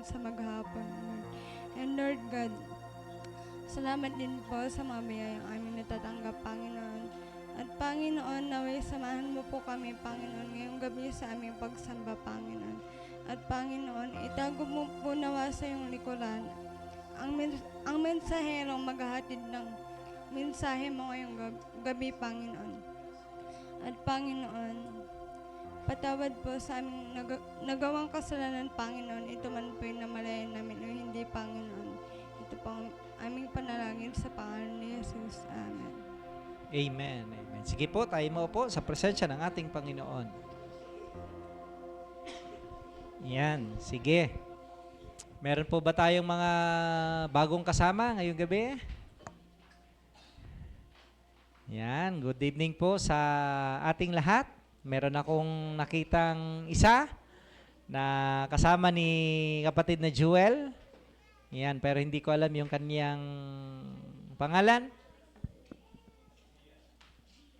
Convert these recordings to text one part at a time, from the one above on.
hanggang sa maghapon, Lord. And Lord God, salamat din po sa mga biyayang aming natatanggap, Panginoon. At Panginoon, naway samahan mo po kami, Panginoon, ngayong gabi sa aming pagsamba, Panginoon. At Panginoon, itago mo po nawa sa iyong likuran ang mensaherong maghahatid ng mensahe mo ngayong gabi, Panginoon. At Panginoon, patawad po sa aming nagawang kasalanan, Panginoon. Ito man po yung namalayan namin o hindi, Panginoon. Ito po ang aming panalangin sa pangalan ni Jesus. Amen. Amen. Amen. Sige po, tayo maupo sa presensya ng ating Panginoon. Yan, sige. Meron po ba tayong mga bagong kasama ngayong gabi? Yan, good evening po sa ating lahat. Meron akong nakitang isa na kasama ni kapatid na Jewel. Yan, pero hindi ko alam yung kanyang pangalan.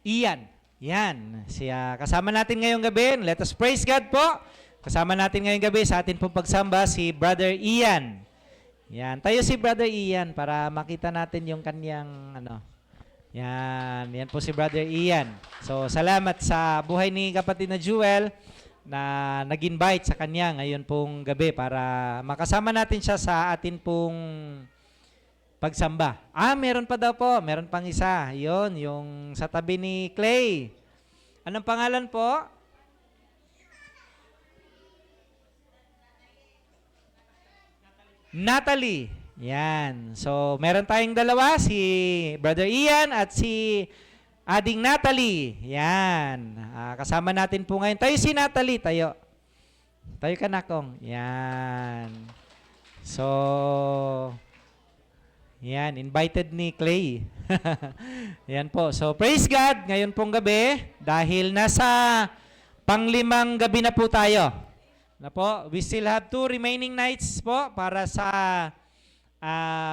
Ian. Yan, siya kasama natin ngayong gabi. Let us praise God po. Kasama natin ngayong gabi sa atin pong pagsamba si Brother Ian. Yan, tayo si Brother Ian para makita natin yung kanyang Yan, yan po si Brother Ian. So, salamat sa buhay ni kapatid na Jewel na nag-invite sa kanya ngayon pong gabi para makasama natin siya sa atin pong pagsamba. Meron pa daw po, meron pang isa. Yon, yung sa tabi ni Clay. Anong pangalan po? Natalie. Yan. So, meron tayong dalawa, si Brother Ian at si Ading Natalie. Yan. Kasama natin po ngayon. Tayo si Natalie, tayo. Tayo ka na, Kong. Yan. So, yan. Invited ni Clay. Yan po. So, praise God. Ngayon pong gabi, dahil nasa panglimang gabi na po tayo. Na po, we still have 2 remaining nights po para sa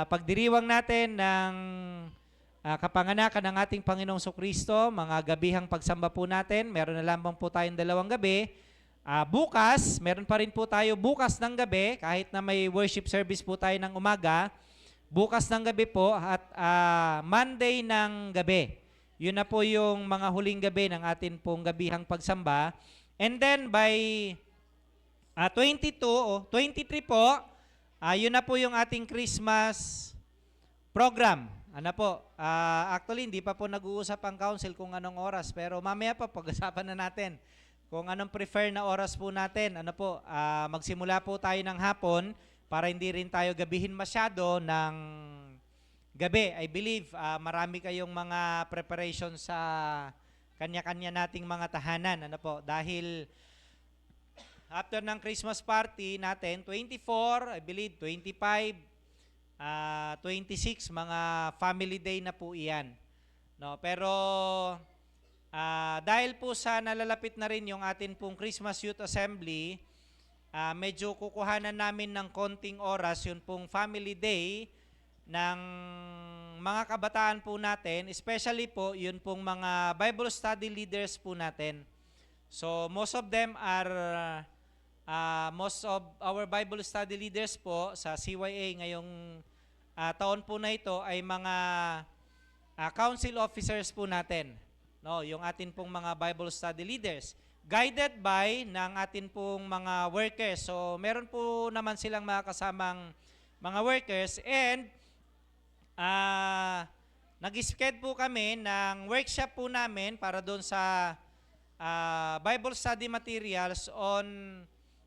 pagdiriwang natin ng kapanganakan ng ating Panginoong Sukristo, mga gabihang pagsamba po natin. Meron na lamang po tayong 2 gabi. Bukas, meron pa rin po tayo bukas ng gabi, kahit na may worship service po tayo ng umaga. Bukas ng gabi po at Monday ng gabi. Yun na po yung mga huling gabi ng atin pong gabihang pagsamba. And then by 22 o 23 po, yun na po yung ating Christmas program. Ano po, actually hindi pa po nag-uusap ang council kung anong oras, pero mamaya pa pag-usapan na natin kung anong prefer na oras po natin. Ano po, magsimula po tayo ng hapon para hindi rin tayo gabihin masyado ng gabi. I believe marami kayong mga preparation sa kanya-kanya nating mga tahanan. Ano po, dahil after ng Christmas party natin, 24, I believe, 25, 26, mga family day na po iyan. No, pero dahil po sa nalalapit na rin yung atin pong Christmas Youth Assembly, medyo kukuhanan namin ng konting oras yun pong family day ng mga kabataan po natin, especially po yun pong mga Bible study leaders po natin. So most of them are most of our Bible study leaders po sa CYA ngayong taon po na ito ay mga council officers po natin. No, yung atin pong mga Bible study leaders. Guided by ng atin pong mga workers. So meron po naman silang mga kasamang mga workers and nag-schedule po kami ng workshop po namin para doon sa Bible study materials on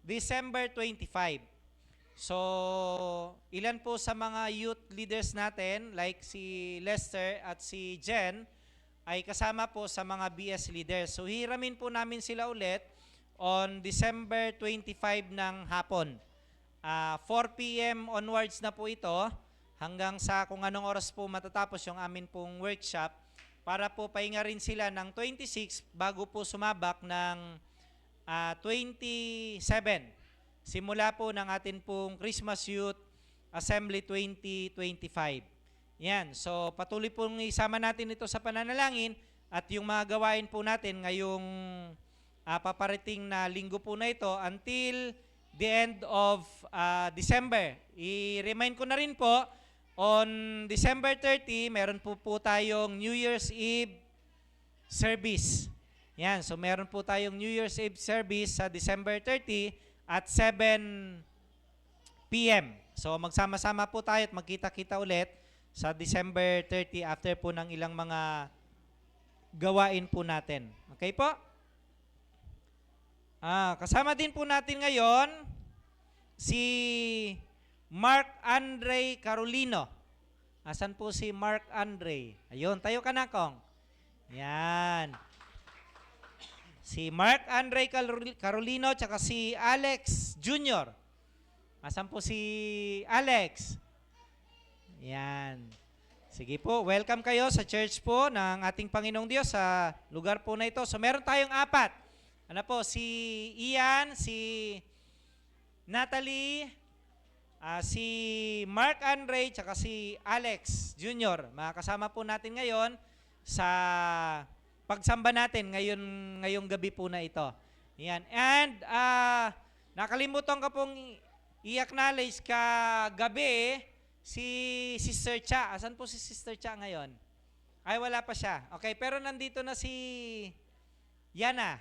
December 25. So, ilan po sa mga youth leaders natin, like si Lester at si Jen, ay kasama po sa mga BS leaders. So, hiramin po namin sila ulit on December 25 ng hapon. 4 p.m. onwards na po ito, hanggang sa kung anong oras po matatapos yung amin pong workshop, para po pahinga rin sila ng 26 bago po sumabak ng 27. Simula po ng atin pong Christmas Youth Assembly 2025. Yan. So patuloy pong isama natin ito sa pananalangin at yung mga gawain po natin ngayong paparating na linggo po na ito until the end of December. I-remind ko na rin po, on December 30, meron po tayong New Year's Eve service. Yan, so meron po tayong New Year's Eve service sa December 30 at 7 p.m. So magsama-sama po tayo at magkita-kita ulit sa December 30 after po ng ilang mga gawain po natin. Okay po? Kasama din po natin ngayon si Mark Andre Carolino. Asan po si Mark Andre? Ayun, tayo ka na, Kong. Yan. Si Mark Andre Carolino tsaka si Alex Jr. Asan po si Alex? Yan. Sige po, welcome kayo sa church po ng ating Panginoong Diyos sa lugar po na ito. So meron tayong 4. Ano po, si Ian, si Natalie, si Mark Andre, tsaka si Alex Jr. Makakasama po natin ngayon sa pagsamba natin ngayong gabi po na ito. Yan. And nakalimutan ko pong i-acknowledge kagabi si Sister Cha. Asan po si Sister Cha ngayon? Ay, wala pa siya. Okay, pero nandito na si Yana.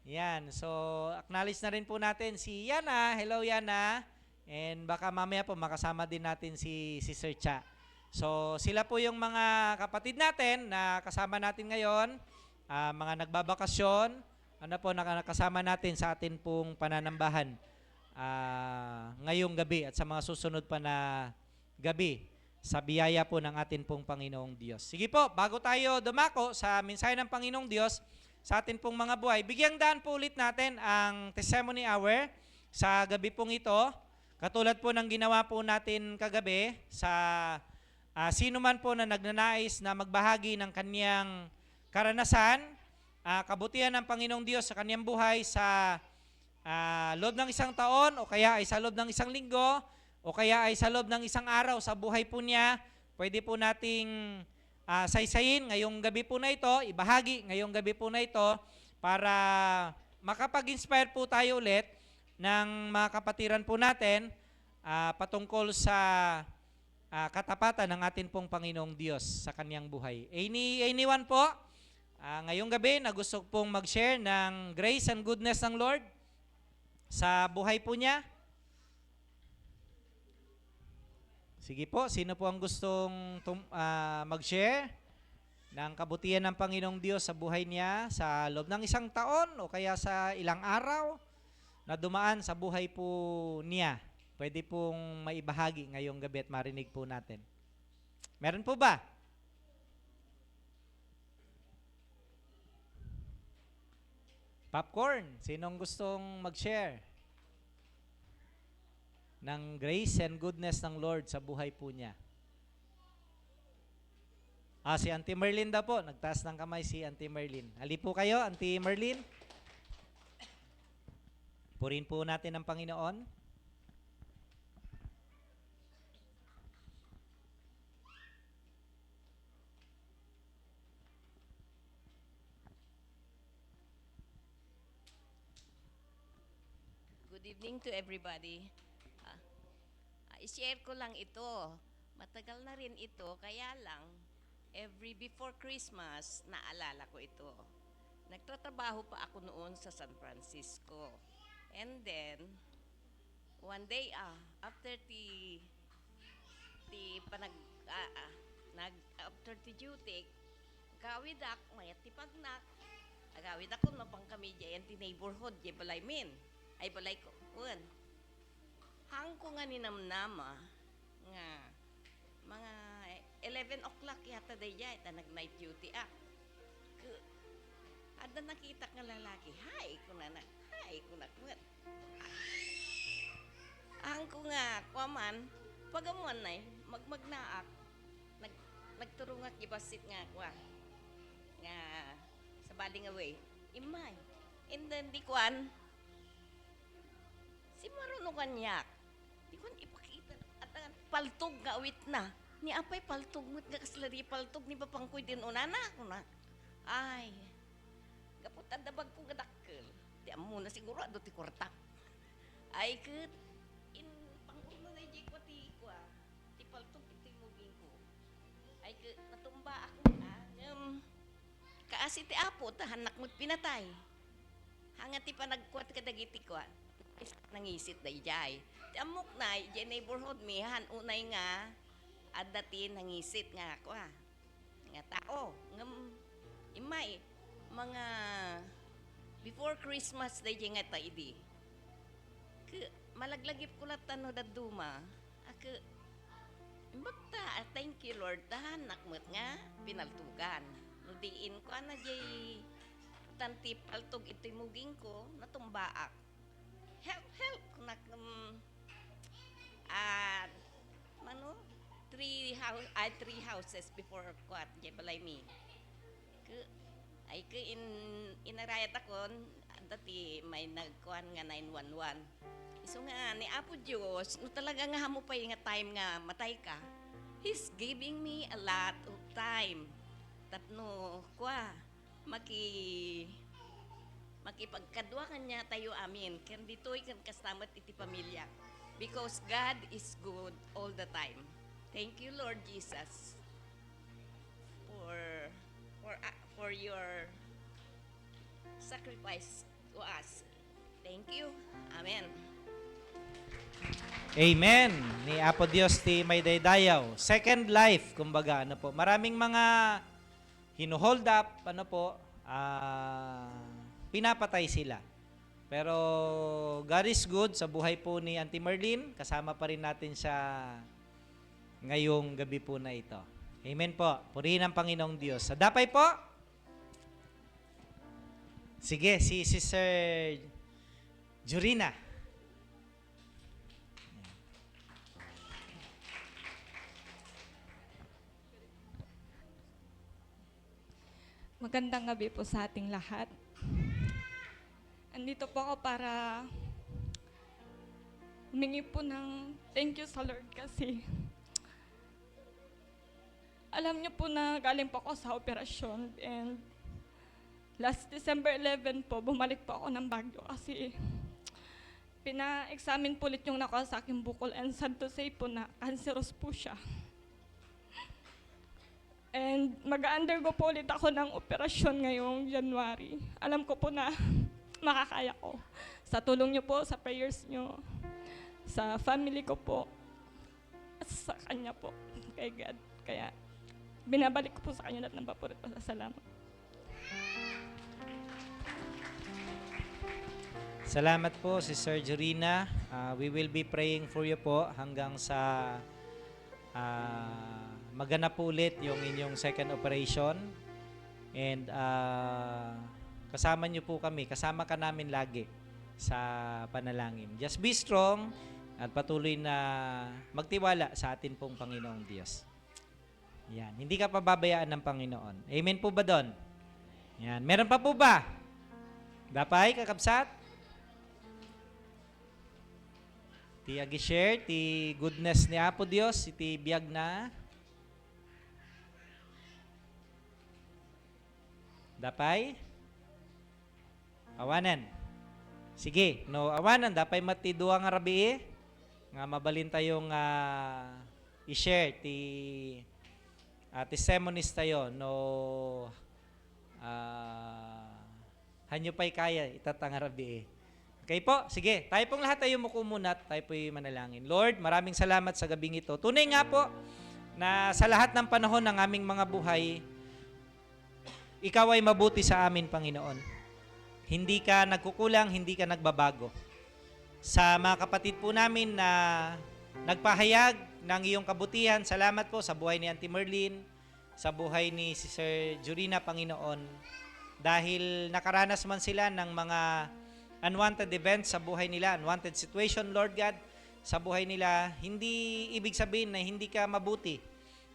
Yan. So, acknowledge na rin po natin si Yana. Hello, Yana. And baka mamaya po makasama din natin si Sister Cha. So, sila po yung mga kapatid natin na kasama natin ngayon. Mga nagbabakasyon. Ano po, nakasama natin sa atin pong pananambahan ngayong gabi at sa mga susunod pa na gabi sa biyaya po ng atin pong Panginoong Diyos. Sige po, bago tayo dumako sa mensahe ng Panginoong Diyos sa atin pong mga buhay, bigyang daan po ulit natin ang testimony hour sa gabi pong ito. Katulad po ng ginawa po natin kagabi sa sino man po na nagnanais na magbahagi ng kanyang karanasan, kabutihan ng Panginoong Diyos sa kanyang buhay sa loob ng isang taon o kaya ay sa loob ng isang linggo o kaya ay sa loob ng isang araw sa buhay po niya, pwede po nating saysayin ngayong gabi po na ito, ibahagi ngayong gabi po na ito para makapag-inspire po tayo ulit ng mga kapatiran po natin patungkol sa katapatan ng atin pong Panginoong Diyos sa kanyang buhay. Anyone po, ngayong gabi na gusto pong mag-share ng grace and goodness ng Lord sa buhay po niya? Sige po, sino po ang gustong mag-share ng kabutihan ng Panginoong Diyos sa buhay niya sa loob ng isang taon o kaya sa ilang araw na dumaan sa buhay po niya? Pwede pong maibahagi ngayong gabi at marinig po natin. Meron po ba? Popcorn, sinong gustong mag-share ng grace and goodness ng Lord sa buhay po niya? Si Auntie Merlin daw po. Nagtaas ng kamay si Auntie Merlin. Hali po kayo, Auntie Merlin. Purihin po natin ang Panginoon. Good evening to everybody. I-share ko lang ito. Matagal na rin ito, kaya lang, before Christmas, naalala ko ito. Nagtatrabaho pa ako noon sa San Francisco. And then, one day, after after the duty, gawid ako, mayat tipagnak. Agawid ako no pang kami dyan, ti neighborhood, di balay min. Ay balay ko, hang ko nga ninamnama, nga, mga 11 o'clock yata day dyan, nag-night duty ada nakita nga lalaki, hi ko na, hang ko nga, kwaman, pagamuan na magmagnaak, nagturungak ibasit nga, nga, sa baling away, imay, and then di kwan, si marunong kanyak. Di ko ipakita. At ang paltog nga awit na. Ni apay paltog mo nga kaslari paltog ni papangkoy din unana ko na. Ay. Gaputan dabag ko gadakkel. Di amo na siguro ado ti kortak. Ay ket ay natumba ako kaasi ti apo tahanak mo't pinatay. Hangat ti panagkuat kadagiti ko. Nangisit da ijay. Ti amok na ijay neighborhood mi han unay nga adati nangisit nga ako nga tao ngem imay mga before Christmas da ijay nga taidi. Malaglagip ko latan no daduma. Imbagta, thank you Lord, tahanak mo't nga pinaltugan. No diin ko ana jay tanti paltog ito'y muging ko natumbaak. Help kunak mano three houses before kuat jay balay mi. Ay inarayat akon dati may nagkuan nga 911. So nga ni Apo Diyos, no talaga nga hamo pa nga time nga matay ka, He's giving me a lot of time. Tapno, makipagkadwa kanya tayo amin. Kan dito'y kan kastamat iti pamilya. Because God is good all the time. Thank you, Lord Jesus, for your sacrifice to us. Thank you. Amen. Amen. Ni Apo Dios ti may daydayaw. Second life, kumbaga, ano po. Maraming mga hino-hold up, ano po, pinapatay sila. Pero God is good sa buhay po ni Auntie Merlin. Kasama pa rin natin siya ngayong gabi po na ito. Amen po. Purihin ang Panginoong Diyos. Sa dapay po. Sige, si Sister Jurina. Magandang gabi po sa ating lahat. Andito po ako para humingi po ng thank you sa Lord kasi alam niyo po na galing po ako sa operasyon and last December 11 po, bumalik po ako ng Baguio kasi pina-examine po ulit yung nakuha sa aking bukol and sad to say po na cancerous po siya. And mag-undergo po ulit ako ng operasyon ngayong January. Alam ko po na makakaya ko. Sa tulong niyo po, sa prayers niyo, sa family ko po, at sa Kanya po, kay God. Kaya binabalik ko po sa Kanya lahat ng papuri at pasasalamat. Salamat po, Sister Jurina. We will be praying for you po hanggang sa maganap po ulit yung inyong second operation. And kasama niyo po kami, kasama ka namin lagi sa panalangin. Just be strong at patuloy na magtiwala sa atin pong Panginoong Diyos. Yan, hindi ka pababayaan ng Panginoon. Amen po ba doon? Yan, meron pa po ba? Dapay, kakabsat? Ti agi-share, ti goodness ni Apo Dios, iti biyag na. Dapay? Awanan. Sige, no awanan, dapay mati duwa nga rabi nga mabalin tayong i-share ti testimonies tayo no hanyo pa'y kaya itatang rabi. Okay po, sige, tayo pong lahat tayo muko muna at tayo po'y manalangin. Lord, maraming salamat sa gabing ito. Tunay nga po na sa lahat ng panahon ng aming mga buhay, Ikaw ay mabuti sa amin, Panginoon. Hindi ka nagkukulang, hindi ka nagbabago. Sa mga kapatid po namin na nagpahayag ng iyong kabutihan, salamat po sa buhay ni Auntie Merlin, sa buhay ni Sister Jurina, Panginoon. Dahil nakaranas man sila ng mga unwanted events sa buhay nila, unwanted situation, Lord God, sa buhay nila, hindi ibig sabihin na hindi ka mabuti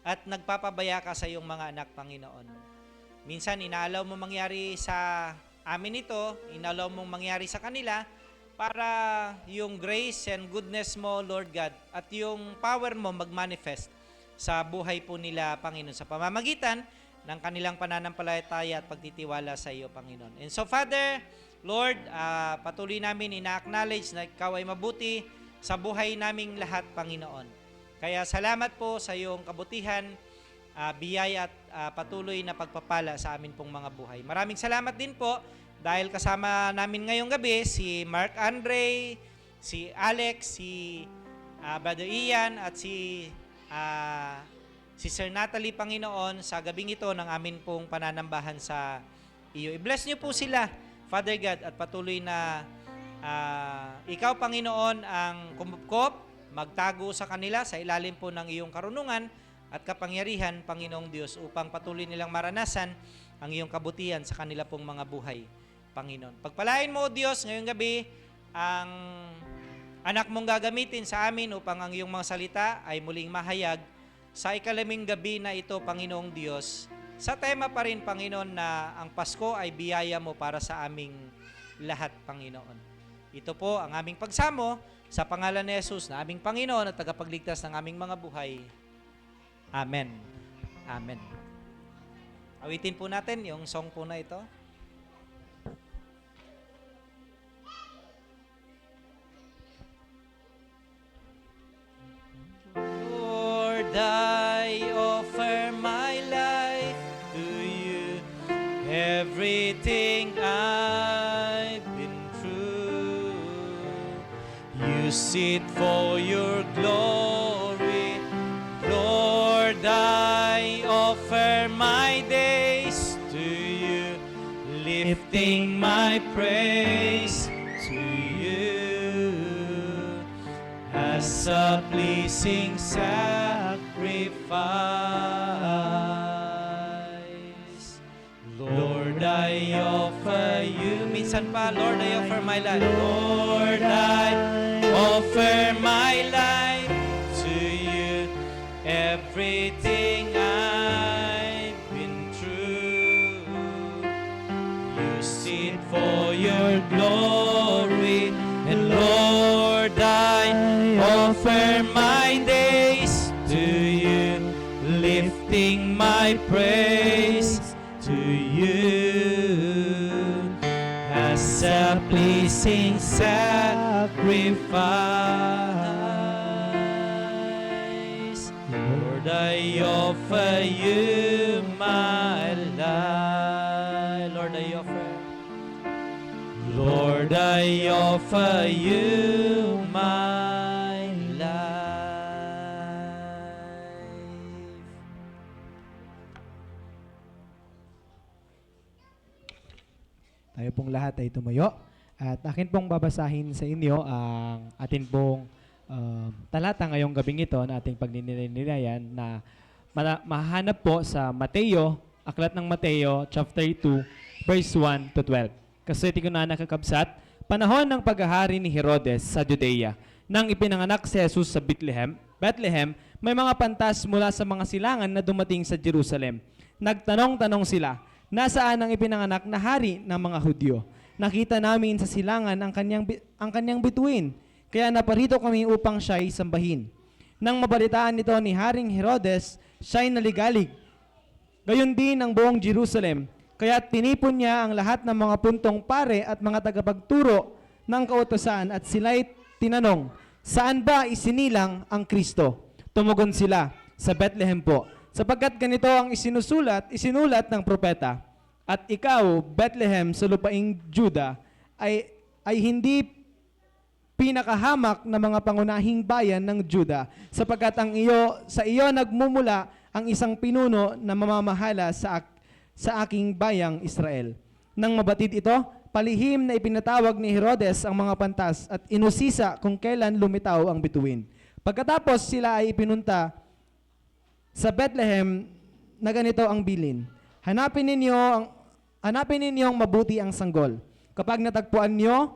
at nagpapabaya ka sa iyong mga anak, Panginoon. Minsan, inaalaw mo mangyari sa amin ito, inaalaw mong mangyari sa kanila para yung grace and goodness mo, Lord God, at yung power mo mag-manifest sa buhay po nila, Panginoon, sa pamamagitan ng kanilang pananampalataya at pagtitiwala sa iyo, Panginoon. And so, Father, Lord, patuloy namin ina-acknowledge na ikaw ay mabuti sa buhay naming lahat, Panginoon. Kaya salamat po sa iyong kabutihan biyaya at patuloy na pagpapala sa amin pong mga buhay. Maraming salamat din po dahil kasama namin ngayong gabi si Mark Andre, si Alex, si Brother Ian at si Sir Natalie, Panginoon, sa gabing ito ng amin pong pananambahan sa iyo. I-bless niyo po sila, Father God, at patuloy na ikaw, Panginoon, ang kumupkop, magtago sa kanila sa ilalim po ng iyong karunungan at kapangyarihan, Panginoong Diyos, upang patuloy nilang maranasan ang iyong kabutihan sa kanila pong mga buhay, Panginoon. Pagpalain mo, O Diyos, ngayong gabi, ang anak mong gagamitin sa amin upang ang iyong mga salita ay muling mahayag sa ikaliming gabi na ito, Panginoong Diyos. Sa tema pa rin, Panginoon, na ang Pasko ay biyaya mo para sa aming lahat, Panginoon. Ito po ang aming pagsamo sa pangalan ni Jesus na aming Panginoon at tagapagligtas ng aming mga buhay. Amen. Amen. Awitin po natin yung song po na ito. Lord, I offer my life to you. Everything I've been through, use it for your glory. Lord, I offer my days to you, lifting my praise to you as a pleasing sacrifice. Lord, I offer you. Minsan pa, Lord, I offer my life. Lord, I offer my life to you. Everything I've been through, use it for your glory. And Lord, I offer my days to you, lifting my praise to you as a pleasing sacrifice. Lord, I offer you my life. Lord, I offer you my life. Tayo pong lahat ay tumayo at akin pong babasahin sa inyo ang atin pong talata ngayong gabing ito na ating pagninilay-nilayan na mahanap po sa Mateo, Aklat ng Mateo, chapter 2, verse 1 to 12. Kasi ito na nakakabsat, panahon ng paghahari ni Herodes sa Judea, nang ipinanganak si Jesus sa Bethlehem, may mga pantas mula sa mga silangan na dumating sa Jerusalem. Nagtanong-tanong sila, nasaan ang ipinanganak na hari ng mga Hudyo? Nakita namin sa silangan ang kanyang bituin, kaya naparito kami upang siya'y sambahin. Nang mabalitaan nito ni Haring Herodes, siya'y naligalig. Gayon din ang buong Jerusalem, kaya tinipon niya ang lahat ng mga puntong pare at mga tagapagturo ng kautosan at sila'y tinanong, saan ba isinilang ang Kristo? Tumugon sila, sa Bethlehem po, sapagkat ganito ang isinulat ng propeta. At ikaw, Bethlehem, sa lupaing Juda, ay hindi pinakahamak na mga pangunahing bayan ng Juda, sapagkat sa iyo nagmumula ang isang pinuno na mamamahala sa aking bayang Israel. Nang mabatid ito, palihim na ipinatawag ni Herodes ang mga pantas at inusisa kung kailan lumitaw ang bituin. Pagkatapos sila ay ipinunta sa Bethlehem na ganito ang bilin. Hanapin ninyong mabuti ang sanggol. Kapag natagpuan niyo,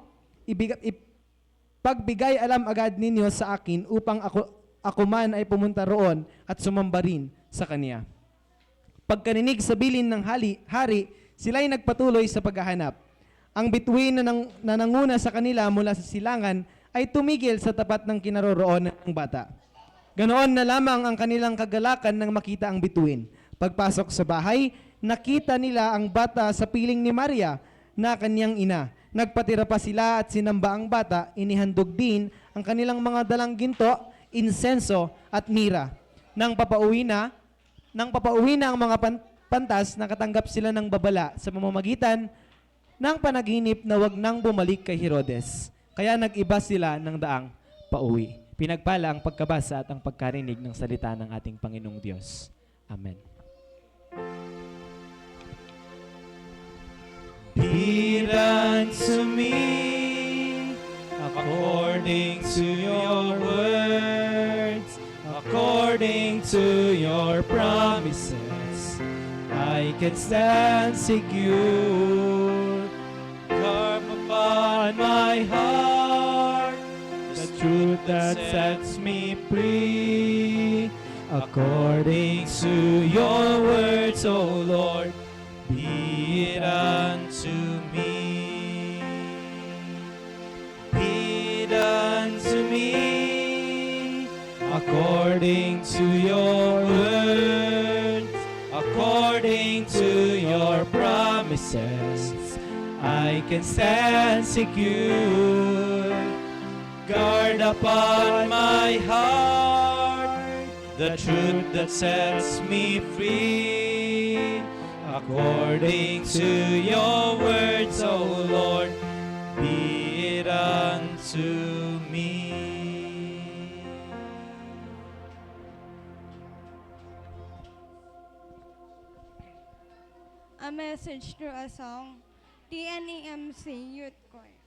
pagbigay alam agad ninyo sa akin upang ako man ay pumunta roon at sumamba rin sa kanya. Pagkaninig sa bilin ng hari, sila'y nagpatuloy sa paghahanap. Ang bituin na nanguna sa kanila mula sa silangan ay tumigil sa tapat ng kinaroroonan ng bata. Ganoon na lamang ang kanilang kagalakan nang makita ang bituin. Pagpasok sa bahay, nakita nila ang bata sa piling ni Maria na kanyang ina. Nagpatira pa sila at sinamba ang bata, inihandog din ang kanilang mga dalang ginto, insenso at mira. Nang nang papauwi na ang mga pantas, nakatanggap sila ng babala sa pamamagitan ng panaginip na wag nang bumalik kay Herodes. Kaya nag-iba sila ng daang pauwi. Pinagpala ang pagkabasa at ang pagkarinig ng salita ng ating Panginoong Diyos. Amen. Be it unto me according to your words, according to your promises, I can stand secure. Carve upon my heart the truth that sets me free. According to your words, O Lord, be it unto me. Be it unto me according to your words, according to your promises, I can stand secure. Guard upon my heart the truth that sets me free. According to your words, O Lord, be it unto me. A message through a song, TNEMC Youth Choir.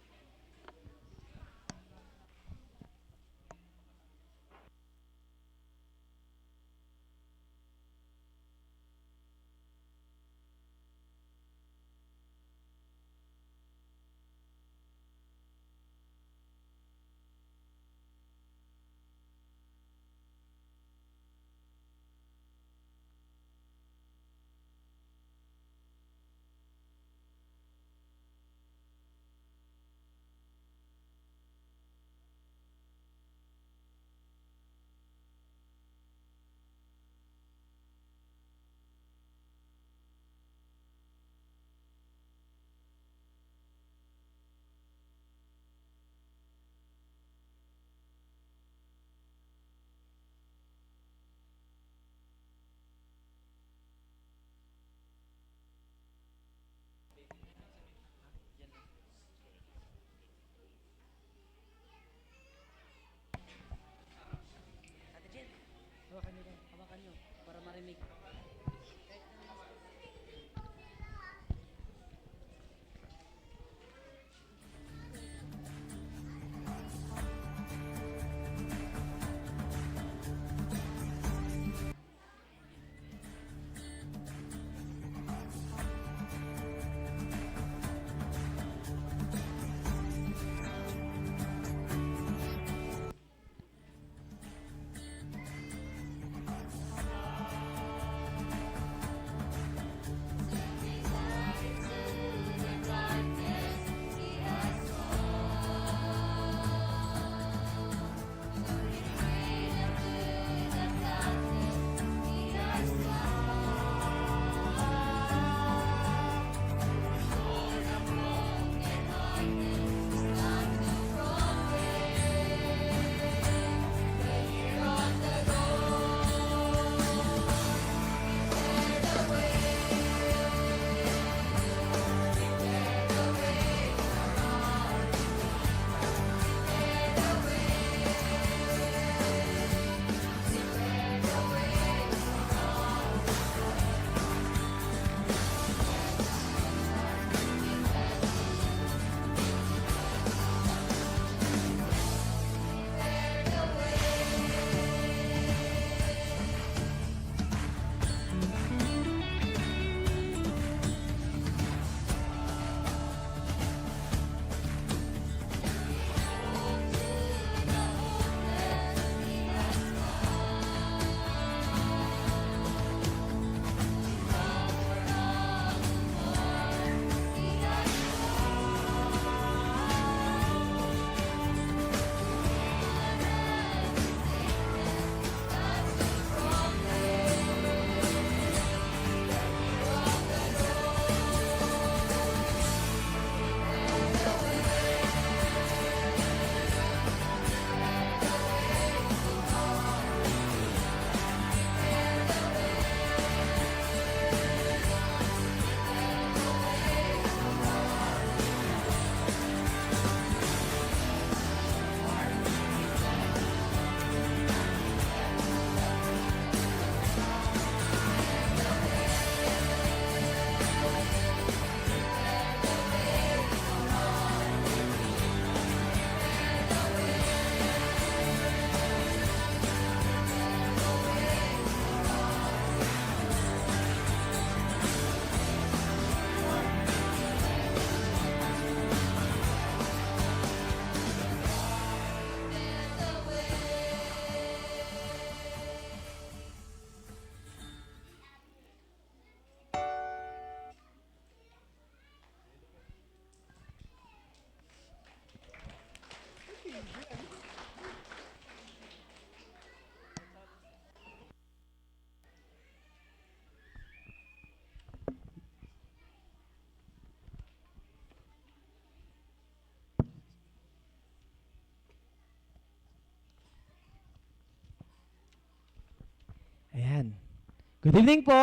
Good evening po.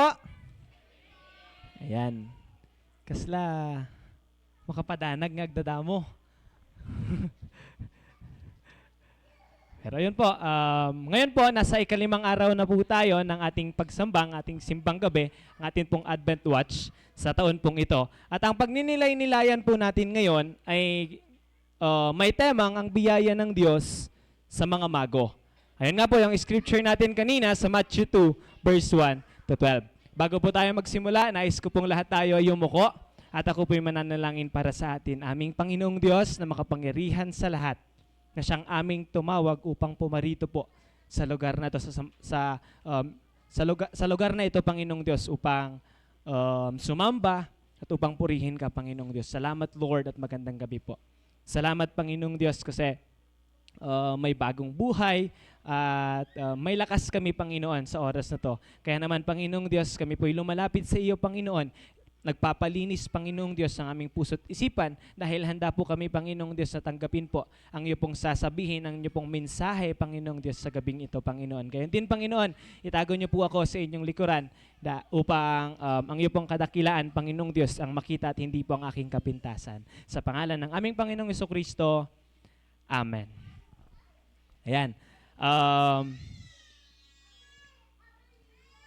Ayan. Kasla, makapadanag ngagdadamo. Pero yun po, ngayon po, nasa ikalimang araw na po tayo ng ating pagsambang, ating simbang gabi, ang ating pong Advent Watch sa taon pong ito. At ang pagninilay-nilayan po natin ngayon ay may temang ang biyaya ng Diyos sa mga mago. Ayun nga po yung scripture natin kanina sa Matthew 2, verse 1 to 12. Bago po tayo magsimula, nais ko pong lahat tayo yumuko at ako po'y mananalangin para sa atin. Aming Panginoong Diyos na makapangyarihan sa lahat, na siyang aming tumawag upang pumarito po sa lugar na ito, sa lugar na ito, Panginoong Diyos, upang sumamba at upang purihin ka, Panginoong Diyos. Salamat, Lord, at magandang gabi po. Salamat, Panginoong Diyos, kasi may bagong buhay at may lakas kami, Panginoon, sa oras na to. Kaya naman, Panginoong Diyos, kami po'y lumalapit sa iyo, Panginoon. Nagpapalinis, Panginoong Diyos, ng aming puso't isipan dahil handa po kami, Panginoong Diyos, na tanggapin po ang iyo pong sasabihin, ang iyo pong mensahe, Panginoong Diyos, sa gabing ito, Panginoon. Gayon din, Panginoon, itago niyo po ako sa inyong likuran upang ang iyo pong kadakilaan, Panginoong Diyos, ang makita at hindi po ang aking kapintasan. Sa pangalan ng aming Panginoong Jesucristo, Amen. Ayan.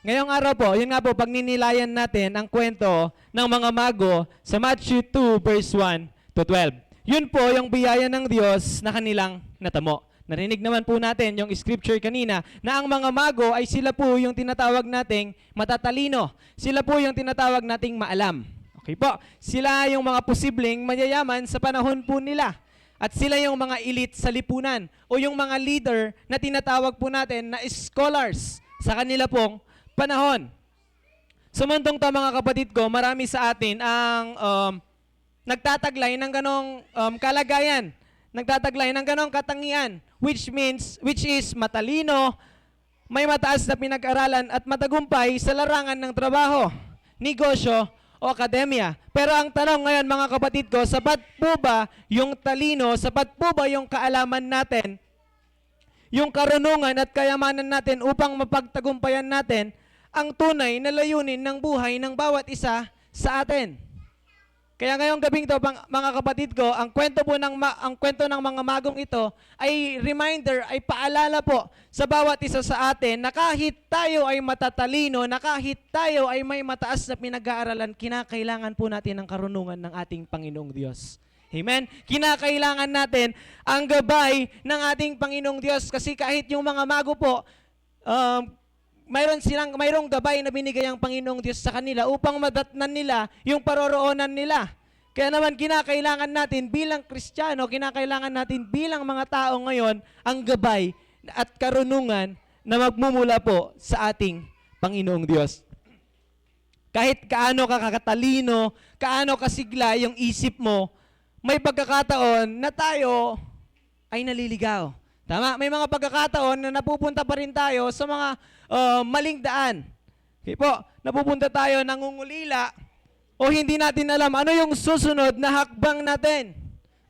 Ngayong araw po, yun nga po, pagninilayan natin ang kwento ng mga mago sa Matthew 2 verse 1 to 12. Yun po yung biyaya ng Diyos na kanilang natamo. Narinig naman po natin yung scripture kanina na ang mga mago ay sila po yung tinatawag nating matatalino. Sila po yung tinatawag nating maalam. Okay po? Sila yung mga posibleng mayayaman sa panahon po nila. At sila yung mga elite sa lipunan o yung mga leader na tinatawag po natin na scholars sa kanila pong panahon. Sumantong to, mga kapatid ko, marami sa atin ang nagtataglay ng ganong kalagayan, nagtataglay ng ganong katangian, which is matalino, may mataas na pinag-aralan at matagumpay sa larangan ng trabaho, negosyo o akademya. Pero ang tanong ngayon, mga kapatid ko, sapat po ba yung talino, sapat po ba yung kaalaman natin, yung karunungan at kayamanan natin upang mapagtagumpayan natin ang tunay na layunin ng buhay ng bawat isa sa atin? Kaya ngayong gabing to, mga kapatid ko, ang kwento ng mga magong ito ay reminder, ay paalala po sa bawat isa sa atin na kahit tayo ay matatalino, na kahit tayo ay may mataas na pinag-aaralan, kinakailangan po natin ang karunungan ng ating Panginoong Diyos. Amen? Kinakailangan natin ang gabay ng ating Panginoong Diyos kasi kahit yung mga mago po, mayroong gabay na binigay ang Panginoong Diyos sa kanila upang madatnan nila yung paroroonan nila. Kaya naman kinakailangan natin bilang Kristiyano, kinakailangan natin bilang mga tao ngayon ang gabay at karunungan na magmumula po sa ating Panginoong Diyos. Kahit kaano ka kakatalino, kaano kasigla yung isip mo, may pagkakataon na tayo ay naliligaw. Tama? May mga pagkakataon na napupunta pa rin tayo sa mga maling daan. Okay po, napupunta tayo nangungulila o hindi natin alam ano yung susunod na hakbang natin.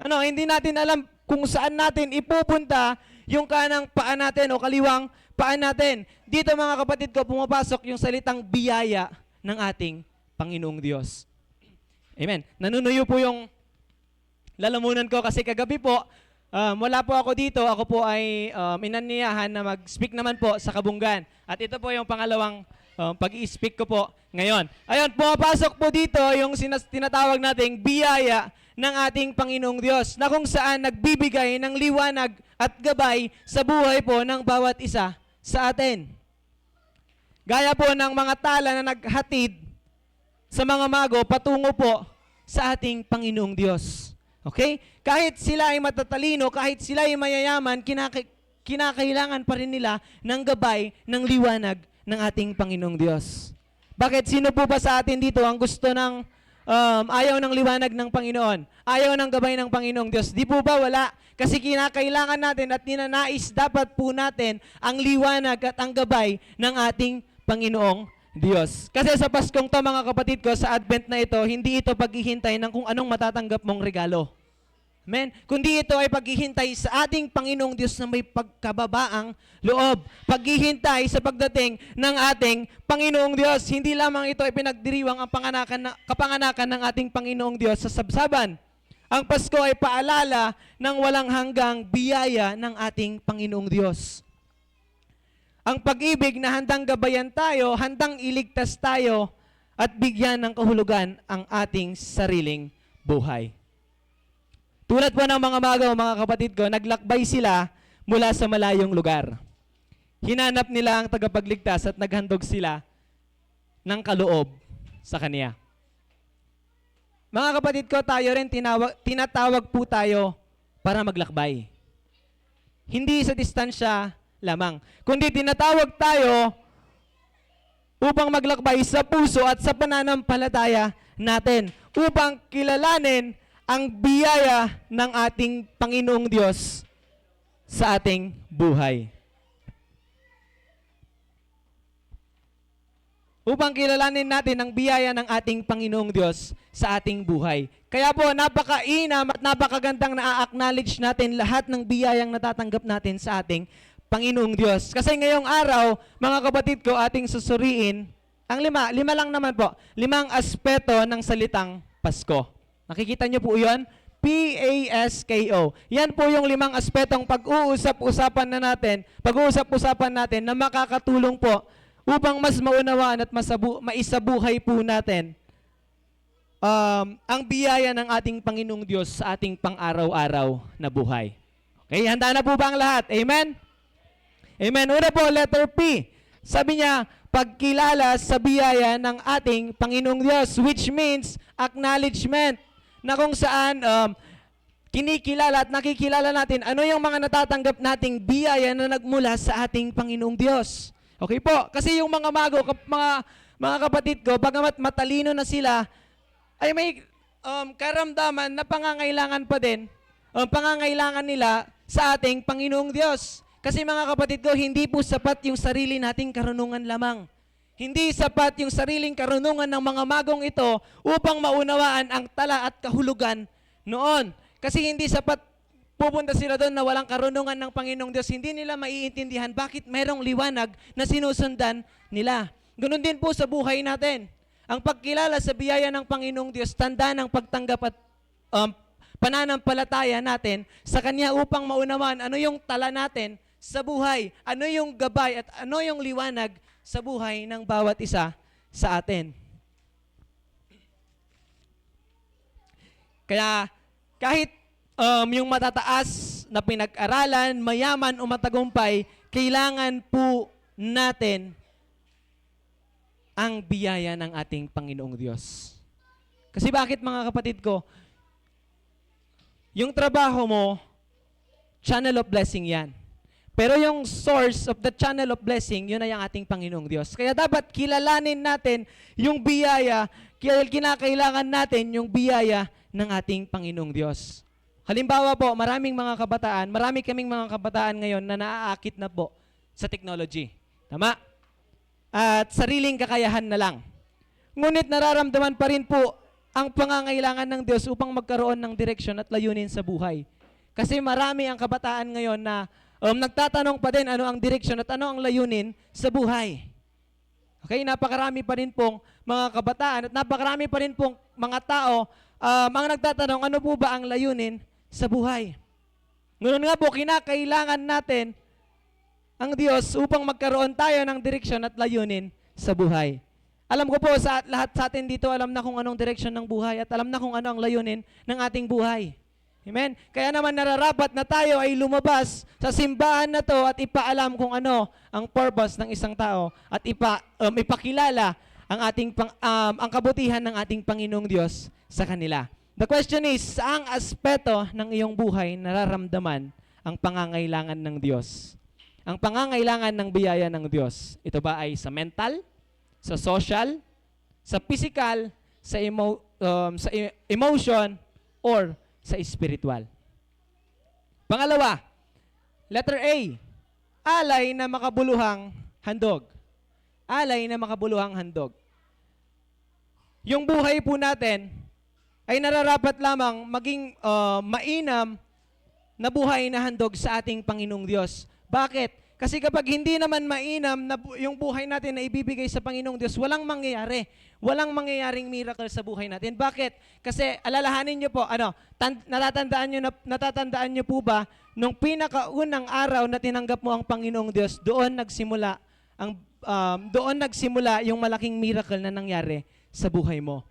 Hindi natin alam kung saan natin ipupunta yung kanang paa natin o kaliwang paa natin. Dito, mga kapatid ko, pumapasok yung salitang biyaya ng ating Panginoong Diyos. Amen. Nanunuyo po yung lalamunan ko kasi kagabi po, wala po ako dito. Ako po ay inanyayahan na mag-speak naman po sa Kabunggan. At ito po yung pangalawang pag-i-speak ko po ngayon. Ayun, pumapasok po dito yung tinatawag nating biyaya ng ating Panginoong Diyos na kung saan nagbibigay ng liwanag at gabay sa buhay po ng bawat isa sa atin. Gaya po ng mga tala na naghatid sa mga mago patungo po sa ating Panginoong Diyos. Okay? Kahit sila ay matatalino, kahit sila ay mayayaman, kinakailangan pa rin nila ng gabay, ng liwanag ng ating Panginoong Diyos. Bakit? Sino po ba sa atin dito ang gusto ng ayaw ng liwanag ng Panginoon? Ayaw ng gabay ng Panginoong Diyos? Di po ba? Wala. Kasi kinakailangan natin at ninanais dapat po natin ang liwanag at ang gabay ng ating Panginoong Diyos. Kasi sa Paskong to, mga kapatid ko, sa Advent na ito, hindi ito paghihintay ng kung anong matatanggap mong regalo. Amen. Kundi ito ay paghihintay sa ating Panginoong Diyos na may pagkababaang loob. Paghihintay sa pagdating ng ating Panginoong Diyos. Hindi lamang ito ay pinagdiriwang ang kapanganakan ng ating Panginoong Diyos sa sabsaban. Ang Pasko ay paalala ng walang hanggang biyaya ng ating Panginoong Diyos. Ang pag-ibig na handang gabayan tayo, handang iligtas tayo, at bigyan ng kahulugan ang ating sariling buhay. Tulad po ng mga magaw, mga kapatid ko, naglakbay sila mula sa malayong lugar. Hinanap nila ang tagapagligtas at naghandog sila ng kaloob sa Kanya. Mga kapatid ko, tayo rin tinatawag po tayo para maglakbay. Hindi sa distansya lamang, kundi tinatawag tayo upang maglakbay sa puso at sa pananampalataya natin, upang kilalanin ang biyaya ng ating Panginoong Diyos sa ating buhay. Upang kilalanin natin ang biyaya ng ating Panginoong Diyos sa ating buhay. Kaya po, napakainam at napakagandang na-acknowledge natin lahat ng biyayang natatanggap natin sa ating Panginoong Diyos. Kasi ngayong araw, mga kapatid ko, ating susuriin ang lima lang naman po, 5 aspeto ng salitang Pasko. Nakikita niyo po yun? P-A-S-K-O. Yan po yung 5 aspetong pag-uusap-usapan natin na makakatulong po upang mas maunawaan at maisabuhay po natin ang biyaya ng ating Panginoong Diyos sa ating pang-araw-araw na buhay. Okay, handa na po ba ang lahat? Amen? Amen. Una po, letter P. Sabi niya, pagkilala sa biyaya ng ating Panginoong Diyos, which means acknowledgement, na kung saan kinikilala at nakikilala natin ano yung mga natatanggap nating biyaya na nagmula sa ating Panginoong Diyos. Okay po, kasi yung mga mago, mga kapatid ko, bagamat matalino na sila, ay may karamdaman na pangangailangan pa din, pangangailangan nila sa ating Panginoong Diyos. Kasi mga kapatid ko, hindi po sapat yung sarili nating karunungan lamang. Hindi sapat yung sariling karunungan ng mga magong ito upang maunawaan ang tala at kahulugan noon. Kasi hindi sapat pupunta sila doon na walang karunungan ng Panginoong Diyos. Hindi nila maiintindihan bakit mayroong liwanag na sinusundan nila. Ganun din po sa buhay natin. Ang pagkilala sa biyaya ng Panginoong Diyos, tanda ng pagtanggap at pananampalataya natin sa Kanya upang maunawaan ano yung tala natin sa buhay, ano yung gabay at ano yung liwanag sa buhay ng bawat isa sa atin. Kaya kahit yung matataas na pinag-aralan, mayaman o matagumpay, kailangan po natin ang biyaya ng ating Panginoong Diyos. Kasi bakit mga kapatid ko, yung trabaho mo, channel of blessing yan. Pero yung source of the channel of blessing, yun ay ang ating Panginoong Diyos. Kaya dapat kilalanin natin yung biyaya, kinakailangan natin yung biyaya ng ating Panginoong Diyos. Halimbawa po, marami kaming mga kabataan ngayon na naaakit na po sa technology. Tama? At sariling kakayahan na lang. Ngunit nararamdaman pa rin po ang pangangailangan ng Diyos upang magkaroon ng direksyon at layunin sa buhay. Kasi marami ang kabataan ngayon na nagtatanong pa din ano ang direksyon at ano ang layunin sa buhay. Okay, napakarami pa rin pong mga kabataan at napakarami pa rin pong mga tao ang nagtatanong ano po ba ang layunin sa buhay. Ngayon nga po, kinakailangan natin ang Diyos upang magkaroon tayo ng direksyon at layunin sa buhay. Alam ko po lahat sa atin dito alam na kung anong direksyon ng buhay at alam na kung ano ang layunin ng ating buhay. Amen? Kaya naman nararapat na tayo ay lumabas sa simbahan na to at ipaalam kung ano ang purpose ng isang tao at ipakilala ang kabutihan ng ating Panginoong Diyos sa kanila. The question is, saang aspeto ng iyong buhay nararamdaman ang pangangailangan ng Diyos? Ang pangangailangan ng biyaya ng Diyos, ito ba ay sa mental, sa social, sa physical, sa emotion, or sa spiritual? Pangalawa, letter A, alay na makabuluhang handog. Alay na makabuluhang handog. Yung buhay po natin ay nararapat lamang maging mainam na buhay na handog sa ating Panginoong Diyos. Bakit? Kasi kapag hindi naman mainam na yung buhay natin na ibibigay sa Panginoong Diyos, walang mangyayari. Walang mangyayaring miracle sa buhay natin. Bakit? Kasi alalahanin niyo po, natatandaan niyo po ba, nung pinakaunang araw na tinanggap mo ang Panginoong Diyos, doon nagsimula yung malaking miracle na nangyari sa buhay mo.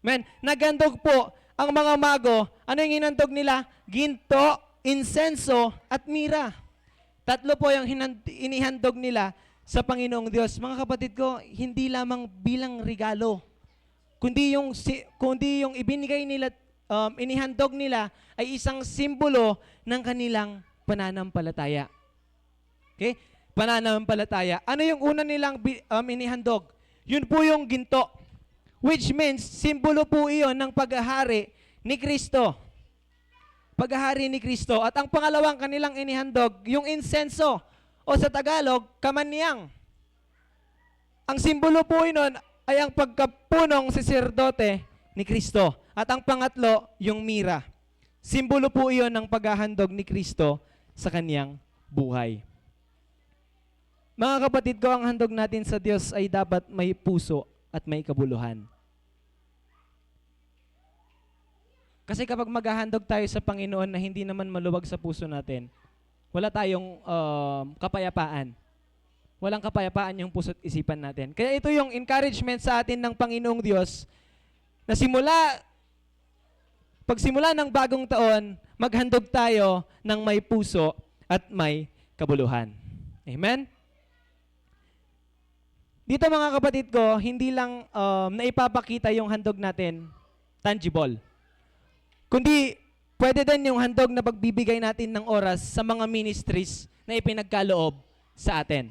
Men, naghandog po ang mga mago. Ano yung hinandog nila? Ginto, insenso, at mira. Tatlo po yung inihandog nila sa Panginoong Diyos. Mga kapatid ko, hindi lamang bilang regalo, kundi yung ibinigay nila, inihandog nila ay isang simbolo ng kanilang pananampalataya. Okay? Pananampalataya. Ano yung una nilang inihandog? Yun po yung ginto. Which means, simbolo po iyon ng paghahari ni Kristo. Paghahari ni Kristo. At ang pangalawang kanilang inihandog, yung insenso, o sa Tagalog, kamaniyang. Ang simbolo po iyon ay ang pagkapunong saserdote ni Kristo. At ang pangatlo, yung mira. Simbolo po iyon ng paghahandog ni Kristo sa kaniyang buhay. Mga kapatid ko, ang handog natin sa Diyos ay dapat may puso at may kabuluhan. Kasi kapag maghahandog tayo sa Panginoon na hindi naman maluwag sa puso natin, wala tayong kapayapaan. Walang kapayapaan yung puso't isipan natin. Kaya ito yung encouragement sa atin ng Panginoong Diyos na pagsimula ng bagong taon, maghandog tayo ng may puso at may kabuluhan. Amen? Dito mga kapatid ko, hindi lang naipapakita yung handog natin tangible. Kundi, pwede din yung handog na pagbibigay natin ng oras sa mga ministries na ipinagkaloob sa atin.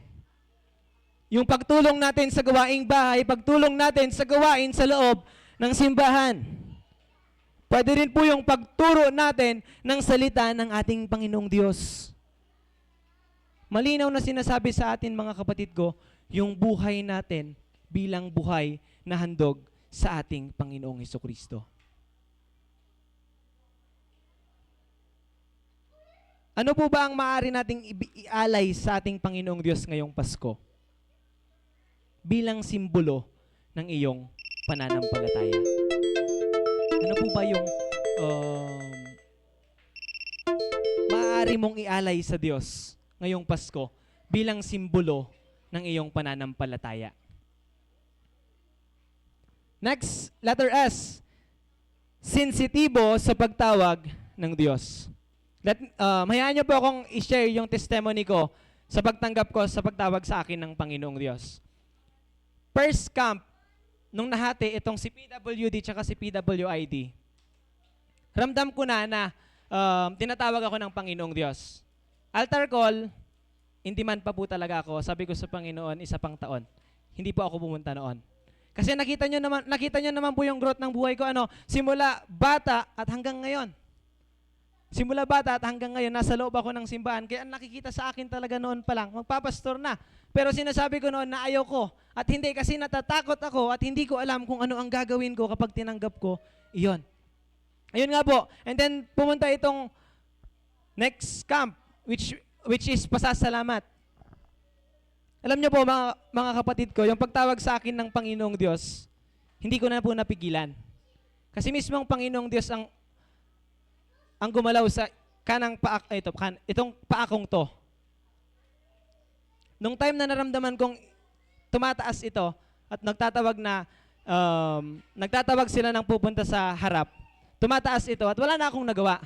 Yung pagtulong natin sa gawaing bahay, pagtulong natin sa gawain sa loob ng simbahan. Pwede rin po yung pagturo natin ng salita ng ating Panginoong Diyos. Malinaw na sinasabi sa atin mga kapatid ko, yung buhay natin bilang buhay na handog sa ating Panginoong Hesukristo. Ano po ba ang maaari nating ialay sa ating Panginoong Diyos ngayong Pasko? Bilang simbolo ng iyong pananampalataya. Ano po ba yung maaari mong ialay sa Diyos ngayong Pasko bilang simbolo ng iyong pananampalataya? Next, letter S. Sensitibo sa pagtawag ng Diyos. Hayaan niyo po akong i-share yung testimony ko sa pagtanggap ko sa pagtawag sa akin ng Panginoong Diyos. First camp, nung nahati itong si PWD tsaka si PWID, ramdam ko na tinatawag ako ng Panginoong Diyos. Altar call, hindi man pa po talaga ako. Sabi ko sa Panginoon, isa pang taon. Hindi po ako pumunta noon. Kasi nakita nyo naman po yung growth ng buhay ko. Simula bata at hanggang ngayon. Simula bata at hanggang ngayon, nasa loob ako ng simbahan. Kaya nakikita sa akin talaga noon pa lang, magpapastor na. Pero sinasabi ko noon na ayaw ko. At hindi kasi natatakot ako at hindi ko alam kung ano ang gagawin ko kapag tinanggap ko iyon. Ayun nga po. And then pumunta itong next camp, which is pasasalamat. Alam niyo po mga kapatid ko, yung pagtawag sa akin ng Panginoong Diyos, hindi ko na po napigilan. Kasi mismo ang Panginoong Diyos ang gumalaw sa itong paakong to. Nung time na naramdaman kong tumataas ito at nagtatawag sila ng pupunta sa harap, tumataas ito at wala na akong nagawa.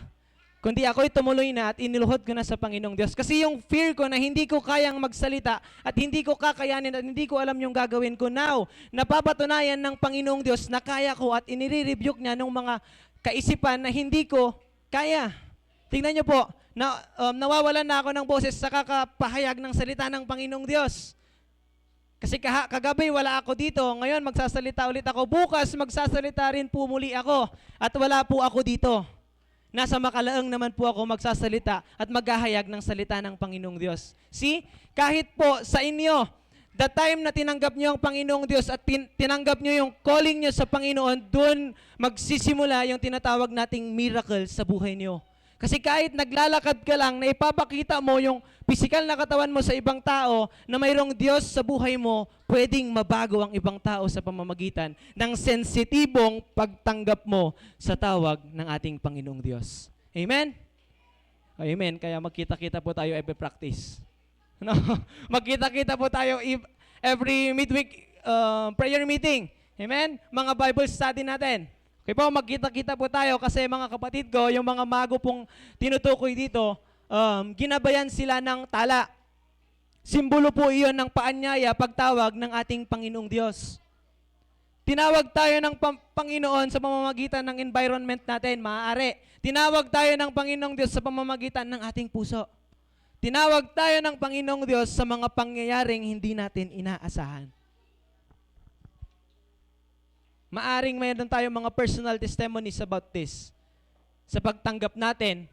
Kundi ako'y tumuloy na at iniluhod ko na sa Panginoong Diyos. Kasi yung fear ko na hindi ko kayang magsalita at hindi ko kakayanin at hindi ko alam yung gagawin ko now, napapatunayan ng Panginoong Diyos na kaya ko at inire-rebuke niya ng mga kaisipan na hindi ko kaya. Tingnan niyo po, nawawalan na ako ng boses sa kakapahayag ng salita ng Panginoong Diyos. Kasi kagabi wala ako dito, ngayon magsasalita ulit ako, bukas magsasalita rin po muli ako at wala po ako dito. Nasa Makalaang naman po ako magsasalita at maghahayag ng salita ng Panginoong Diyos. See, kahit po sa inyo, The time na tinanggap nyo ang Panginoong Diyos at tinanggap nyo yung calling nyo sa Panginoon, doon magsisimula yung tinatawag nating miracle sa buhay nyo. Kasi kahit naglalakad ka lang, na ipapakita mo yung physical na katawan mo sa ibang tao na mayroong Diyos sa buhay mo, pwedeng mabago ang ibang tao sa pamamagitan ng sensitibong pagtanggap mo sa tawag ng ating Panginoong Diyos. Amen? Amen. Kaya magkita-kita po tayo every practice. No? Magkita-kita po tayo every midweek prayer meeting. Amen? Mga Bible study natin. Okay po, magkita-kita po tayo kasi mga kapatid ko, yung mga mago pong tinutukoy dito, ginabayan sila ng tala. Simbolo po iyon ng paanyaya, pagtawag ng ating Panginoong Diyos. Tinawag tayo ng Panginoon sa pamamagitan ng environment natin, maaari. Tinawag tayo ng Panginoong Diyos sa pamamagitan ng ating puso. Tinawag tayo ng Panginoong Diyos sa mga pangyayaring hindi natin inaasahan. Maaring mayroon tayong mga personal testimonies about this sa pagtanggap natin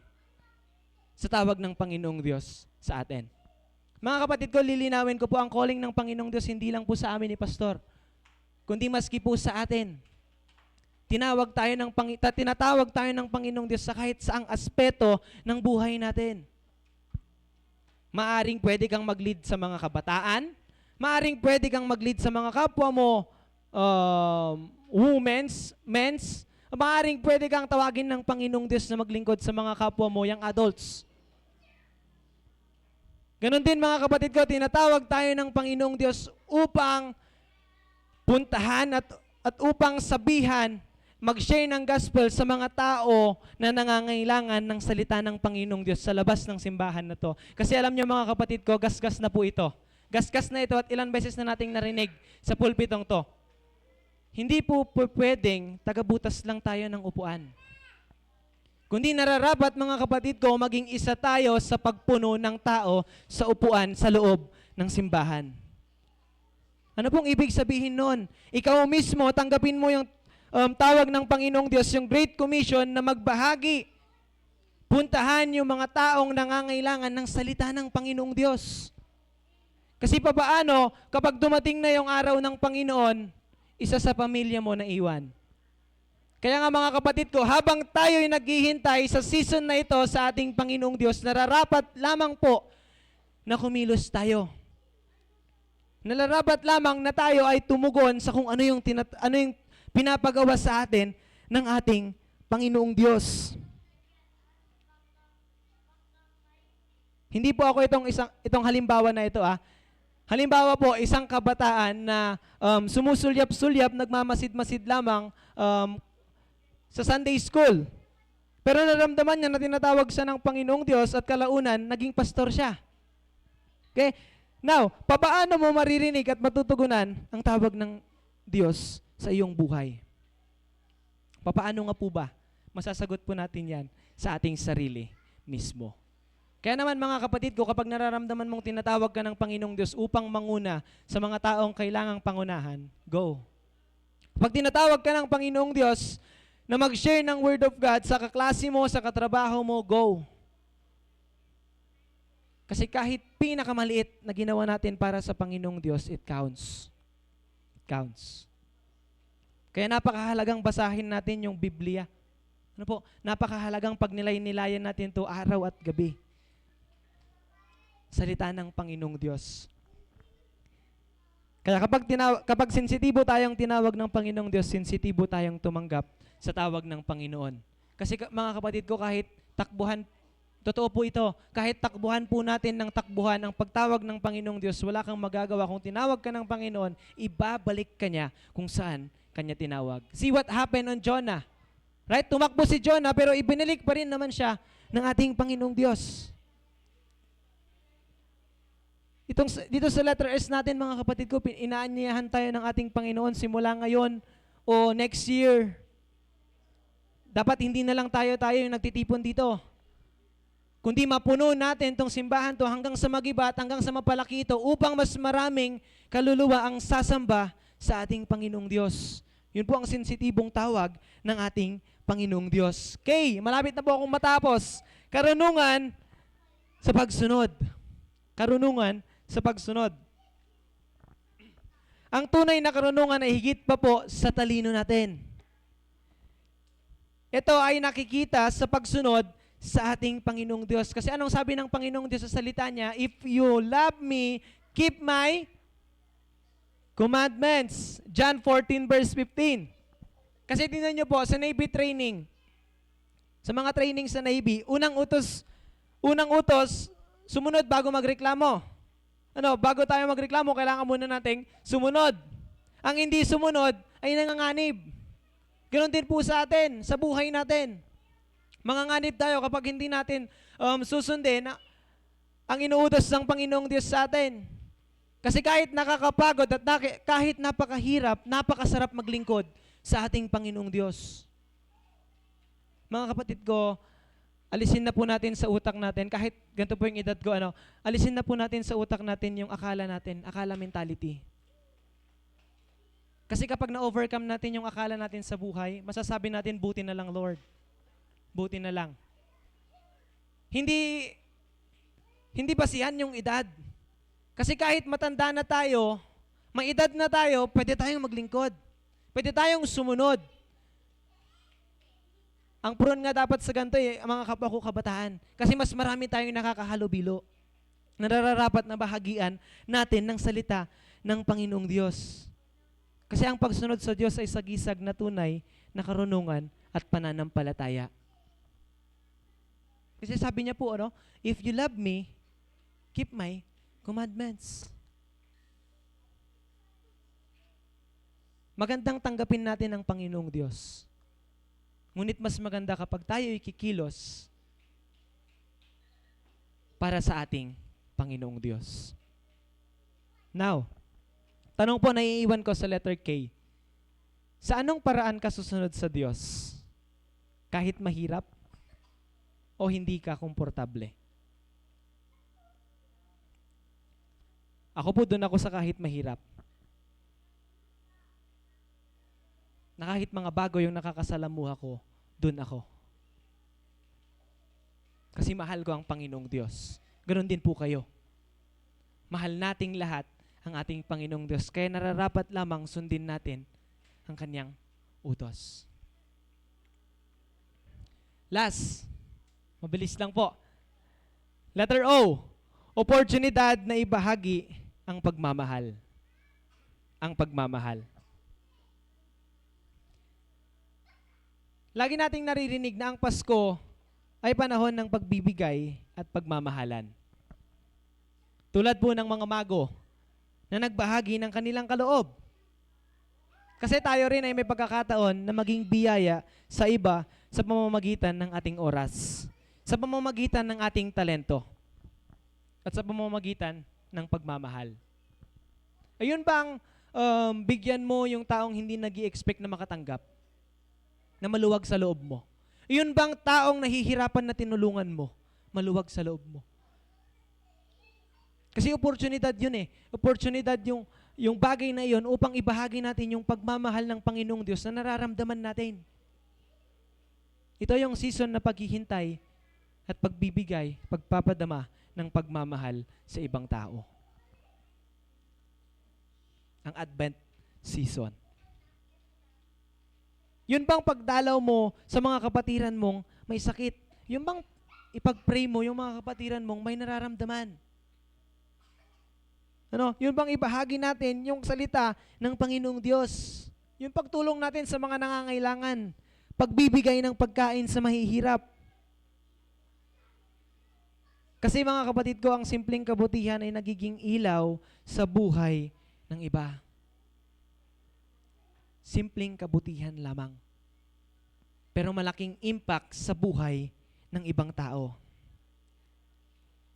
sa tawag ng Panginoong Diyos sa atin. Mga kapatid ko, lilinawin ko po ang calling ng Panginoong Diyos hindi lang po sa amin ni Pastor, kundi maski po sa atin. Tinatawag tayo ng Panginoong Diyos sa kahit saang aspeto ng buhay natin. Maaring pwede kang mag-lead sa mga kabataan, maaring pwede kang mag-lead sa mga kapwa mo, men's, maaring pwede kang tawagin ng Panginoong Diyos na maglingkod sa mga kapwa mo, yung adults. Ganon din mga kapatid ko, tinatawag tayo ng Panginoong Diyos upang puntahan at upang sabihan, mag-share ng gospel sa mga tao na nangangailangan ng salita ng Panginoong Diyos sa labas ng simbahan na to. Kasi alam niyo mga kapatid ko, gasgas na po ito. Gasgas na ito at ilang beses na nating narinig sa pulpitong to. Hindi po pwedeng tagabutas lang tayo ng upuan. Kundi nararapat mga kapatid ko, maging isa tayo sa pagpuno ng tao sa upuan sa loob ng simbahan. Ano pong ibig sabihin nun? Ikaw mismo, tanggapin mo yung tawag ng Panginoong Diyos, yung Great Commission na magbahagi. Puntahan yung mga taong nangangailangan ng salita ng Panginoong Diyos. Kasi papaano, kapag dumating na yung araw ng Panginoon, isa sa pamilya mo na iwan. Kaya nga mga kapatid ko, habang tayo'y naghihintay sa season na ito sa ating Panginoong Diyos, nararapat lamang po na kumilos tayo. Nararapat lamang na tayo ay tumugon sa kung ano yung pinapagawa sa atin ng ating Panginoong Diyos. Hindi po ako itong halimbawa na ito Halimbawa po, isang kabataan na sumusulyap-sulyap, nagmamasid-masid lamang sa Sunday school. Pero naramdaman niya na tinatawag siya ng Panginoong Diyos at kalaunan, naging pastor siya. Okay? Now, papaano mo maririnig at matutugunan ang tawag ng Diyos sa iyong buhay? Papaano nga po ba? Masasagot po natin yan sa ating sarili mismo. Kaya naman mga kapatid ko, kapag nararamdaman mong tinatawag ka ng Panginoong Diyos upang manguna sa mga taong kailangang pangunahan, go. Pag tinatawag ka ng Panginoong Diyos na mag-share ng Word of God sa kaklase mo, sa katrabaho mo, go. Kasi kahit pinakamaliit na ginawa natin para sa Panginoong Diyos, it counts. It counts. Kaya napakahalagang basahin natin yung Biblia. Ano po? Napakahalagang pagnilay-nilayan natin to araw at gabi. Salita ng Panginoong Diyos. Kaya kapag sensitibo tayong tinawag ng Panginoong Diyos, sensitibo tayong tumanggap sa tawag ng Panginoon. Kasi mga kapatid ko, kahit takbuhan, totoo po ito, kahit takbuhan po natin ng takbuhan ang pagtawag ng Panginoong Diyos, wala kang magagawa. Kung tinawag ka ng Panginoon, ibabalik ka niya kung saan kanya tinawag. See what happened on Jonah. Right? Tumakbo si Jonah, pero ibinalik pa rin naman siya ng ating Panginoong Diyos. Dito sa letter S natin mga kapatid ko, inaanyayahan tayo ng ating Panginoon simula ngayon o next year. Dapat hindi na lang tayo yung nagtitipon dito. Kundi mapuno natin itong simbahan to hanggang sa magibat, hanggang sa mapalaki ito upang mas maraming kaluluwa ang sasamba sa ating Panginoong Diyos. Yun po ang sensitibong tawag ng ating Panginoong Diyos. Okay, malapit na po akong matapos. Karunungan sa pagsunod. Karunungan sa pagsunod. Ang tunay na karunungan ay higit pa po sa talino natin. Ito ay nakikita sa pagsunod sa ating Panginoong Diyos. Kasi anong sabi ng Panginoong Diyos sa salita niya? If you love me, keep my commandments. John 14 verse 15. Kasi tingnan niyo po, sa Navy training, sa mga training sa Navy, unang utos, sumunod bago magreklamo. Bago tayo magreklamo, kailangan muna nating sumunod. Ang hindi sumunod ay nanganganib. Ganon din po sa atin, sa buhay natin. Manganganib tayo kapag hindi natin susundin ang inuutos ng Panginoong Diyos sa atin. Kasi kahit nakakapagod at kahit napakahirap, napakasarap maglingkod sa ating Panginoong Diyos. Mga kapatid ko, alisin na po natin sa utak natin, kahit ganito po yung edad ko, alisin na po natin sa utak natin yung akala natin, akala mentality. Kasi kapag na-overcome natin yung akala natin sa buhay, masasabi natin, buti na lang, Lord. Buti na lang. Hindi basihan yung edad. Kasi kahit matanda na tayo, may edad na tayo, pwede tayong maglingkod. Pwede tayong sumunod. Ang puron nga dapat sa ganito mga kapwa ko kabataan. Kasi mas marami tayong nakakahalubilo. Nararapat na bahagian natin ng salita ng Panginoong Diyos. Kasi ang pagsunod sa Diyos ay sagisag na tunay na karunungan at pananampalataya. Kasi sabi niya po, if you love me, keep my commandments. Magandang tanggapin natin ang Panginoong Diyos. Ngunit mas maganda kapag tayo ikikilos para sa ating Panginoong Diyos. Now, tanong po na iiwan ko sa letter K. Sa anong paraan ka susunod sa Diyos? Kahit mahirap o hindi ka komportable? Ako po doon ako sa kahit mahirap. Na kahit mga bago yung nakakasalamuha ko, doon ako. Kasi mahal ko ang Panginoong Diyos. Ganon din po kayo. Mahal nating lahat ang ating Panginoong Diyos. Kaya nararapat lamang sundin natin ang kanyang utos. Last, mabilis lang po. Letter O, oportunidad na ibahagi ang pagmamahal. Ang pagmamahal. Lagi nating naririnig na ang Pasko ay panahon ng pagbibigay at pagmamahalan. Tulad po ng mga mago na nagbahagi ng kanilang kaloob. Kasi tayo rin ay may pagkakataon na maging biyaya sa iba sa pamamagitan ng ating oras, sa pamamagitan ng ating talento, at sa pamamagitan ng pagmamahal. Ayun bang bigyan mo yung taong hindi nag-i-expect na makatanggap, na maluwag sa loob mo? Ayun bang taong nahihirapan na tinulungan mo, maluwag sa loob mo? Kasi oportunidad yun Oportunidad yung bagay na iyon upang ibahagi natin yung pagmamahal ng Panginoong Diyos na nararamdaman natin. Ito yung season na paghihintay at pagbibigay, pagpapadama ng pagmamahal sa ibang tao. Ang Advent season. Yun bang pagdalaw mo sa mga kapatiran mong may sakit? Yun bang ipag-pray mo yung mga kapatiran mong may nararamdaman? Yun bang ibahagi natin yung salita ng Panginoong Diyos? Yung pagtulong natin sa mga nangangailangan. Pagbibigay ng pagkain sa mahihirap. Kasi mga kapatid ko, ang simpleng kabutihan ay nagiging ilaw sa buhay ng iba. Simpleng kabutihan lamang. Pero malaking impact sa buhay ng ibang tao.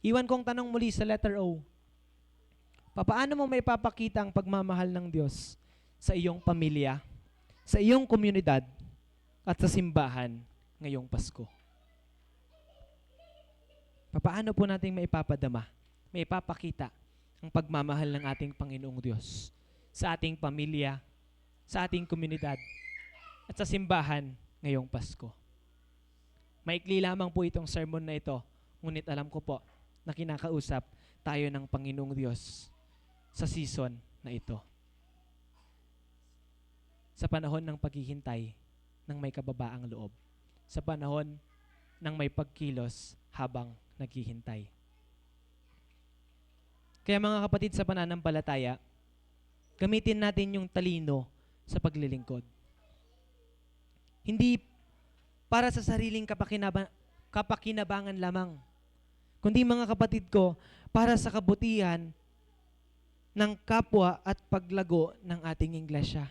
Iwan kong tanong muli sa letter O. Paano mo may papakita ang pagmamahal ng Diyos sa iyong pamilya, sa iyong komunidad, at sa simbahan ngayong Pasko? Paano po natin maipapadama, maipapakita ang pagmamahal ng ating Panginoong Diyos sa ating pamilya, sa ating komunidad, at sa simbahan ngayong Pasko? Maikli lamang po itong sermon na ito, ngunit alam ko po na kinakausap tayo ng Panginoong Diyos sa season na ito. sa panahon ng paghihintay ng may kababaang loob, sa panahon ng may pagkilos habang naghihintay. Kaya mga kapatid sa pananampalataya, gamitin natin yung talino sa paglilingkod. Hindi para sa sariling kapakinabangan lamang, kundi mga kapatid ko, para sa kabutihan ng kapwa at paglago ng ating iglesia.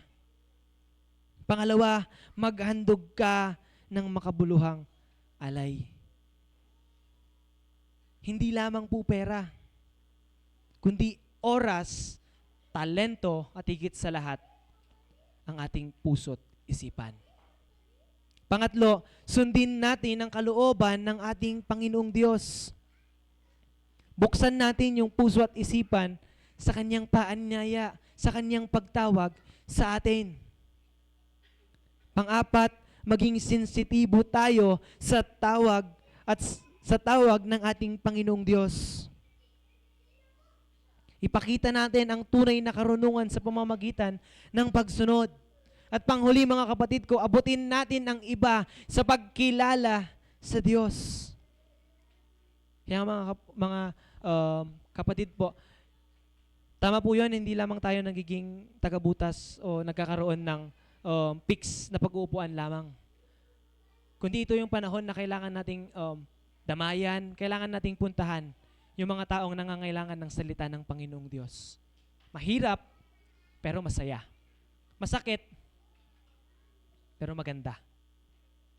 Pangalawa, maghandog ka ng makabuluhang alay. Hindi lamang po pera, kundi oras, talento, at higit sa lahat, ang ating puso't isipan. Pangatlo, sundin natin ang kalooban ng ating Panginoong Diyos. Buksan natin yung puso at isipan sa Kanyang paanyaya, sa Kanyang pagtawag sa atin. Pang-apat, maging sensitibo tayo sa tawag at sa tawag ng ating Panginoong Diyos. Ipakita natin ang tunay na karunungan sa pamamagitan ng pagsunod. At panghuli mga kapatid ko, abutin natin ang iba sa pagkilala sa Diyos. Kaya kapatid po, tama po yun, hindi lamang tayo nagiging tagabutas o nagkakaroon ng fix na pag-uupuan lamang. Kundi ito yung panahon na kailangan nating damayan, kailangan nating puntahan yung mga taong nangangailangan ng salita ng Panginoong Diyos. Mahirap, pero masaya. Masakit, pero maganda.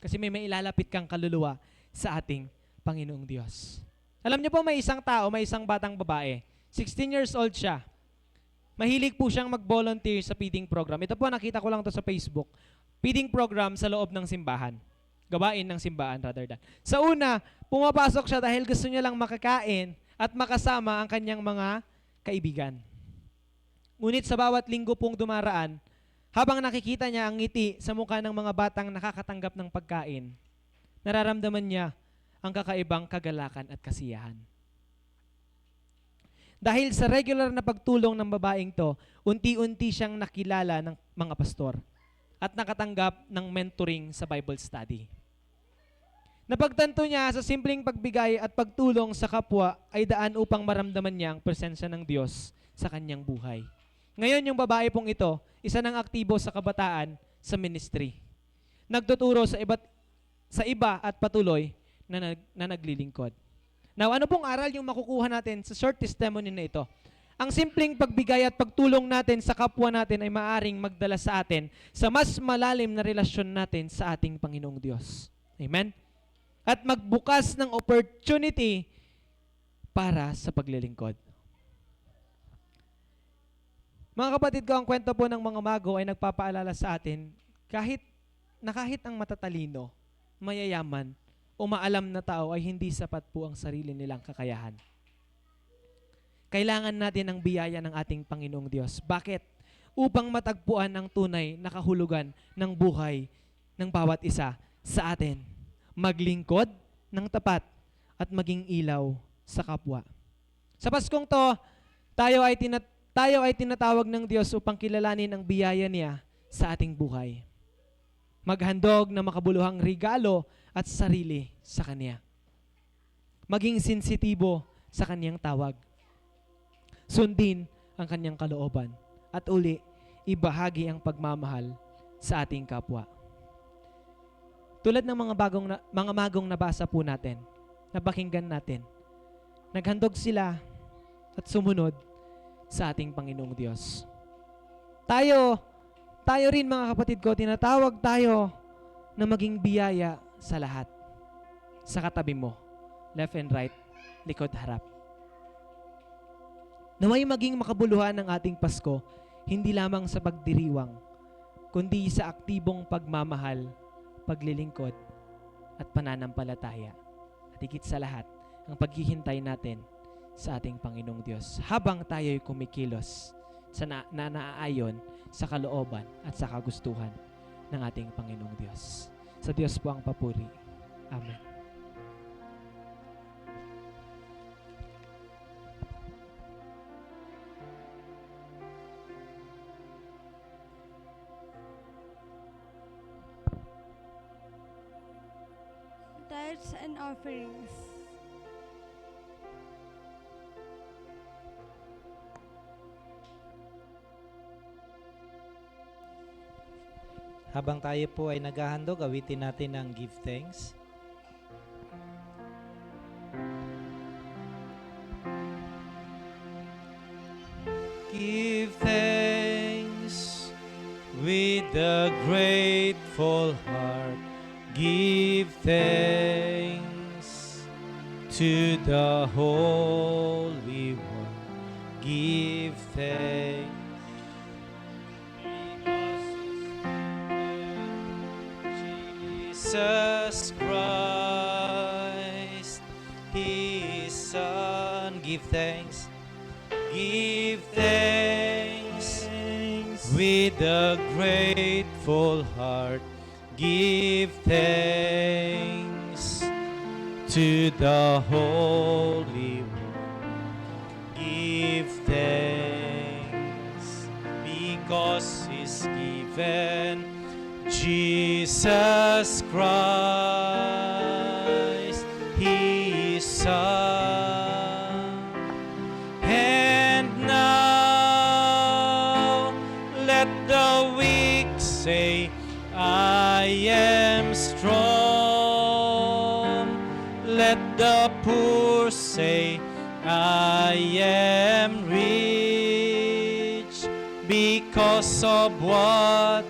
Kasi may mailalapit kang kaluluwa sa ating Panginoong Diyos. Alam niyo po, may isang tao, may isang batang babae. 16 years old siya. Mahilig po siyang mag-volunteer sa feeding program. Ito po, nakita ko lang to sa Facebook. Feeding program sa loob ng simbahan. Gawain ng simbahan rather than. Sa una, pumapasok siya dahil gusto niya lang makakain at makasama ang kanyang mga kaibigan. Ngunit sa bawat linggo pong dumaraan, habang nakikita niya ang ngiti sa mukha ng mga batang nakakatanggap ng pagkain, nararamdaman niya ang kakaibang kagalakan at kasiyahan. Dahil sa regular na pagtulong ng babaeng to, unti-unti siyang nakilala ng mga pastor at nakatanggap ng mentoring sa Bible study. Napagtanto niya sa simpleng pagbigay at pagtulong sa kapwa ay daan upang maramdaman niya ang presensya ng Diyos sa kanyang buhay. Ngayon yung babae pong ito, isa ng aktibo sa kabataan sa ministry. Nagtuturo sa iba at patuloy na naglilingkod. Now, ano pong aral yung makukuha natin sa short testimony na ito? Ang simpleng pagbigay at pagtulong natin sa kapwa natin ay maaring magdala sa atin sa mas malalim na relasyon natin sa ating Panginoong Diyos. Amen? At magbukas ng opportunity para sa paglilingkod. Mga kapatid ko, ang kwento po ng mga mago ay nagpapaalala sa atin kahit ang matatalino, mayayaman, o maalam na tao ay hindi sapat po ang sarili nilang kakayahan. Kailangan natin ang biyaya ng ating Panginoong Diyos. Bakit? Upang matagpuan ang tunay na kahulugan ng buhay ng bawat isa sa atin. Maglingkod ng tapat at maging ilaw sa kapwa. Sa Paskong to, tayo ay tinatawag ng Diyos upang kilalanin ang biyaya niya sa ating buhay. Maghandog ng makabuluhang regalo at sarili sa Kanya. Maging sensitibo sa Kanyang tawag. Sundin ang Kanyang kalooban. At uli, ibahagi ang pagmamahal sa ating kapwa. Tulad ng mga magong nabasa po natin, napakinggan natin, naghandog sila at sumunod sa ating Panginoong Diyos. Tayo rin mga kapatid ko, tinatawag tayo na maging biyaya sa lahat. Sa katabi mo, left and right, likod harap. Naway maging makabuluhan ng ating Pasko, hindi lamang sa pagdiriwang, kundi sa aktibong pagmamahal, paglilingkod, at pananampalataya. At higit sa lahat, ang paghihintay natin sa ating Panginoong Diyos habang tayo'y kumikilos sa naaayon sa kalooban at sa kagustuhan ng ating Panginoong Diyos. Sa Diyos po ang papuri. Amen. tithes and offerings. Habang tayo po ay naghahandog, awitin natin ang give thanks. Give thanks with a grateful heart. Give thanks to the Holy One. Give thanks. Jesus Christ, His Son. Give thanks. Give thanks with a grateful heart. Give thanks to the Holy One. Give thanks because He's given Jesus Christ, His Son. And now let the weak say, I am strong. Let the poor say, I am rich because of what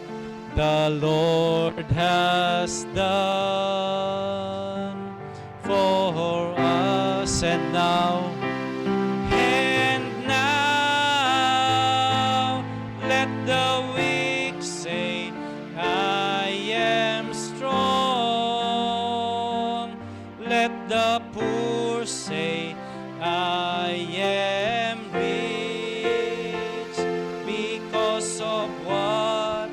the Lord has done for us. And now let the weak say, I am strong. Let the poor say, I am rich because of what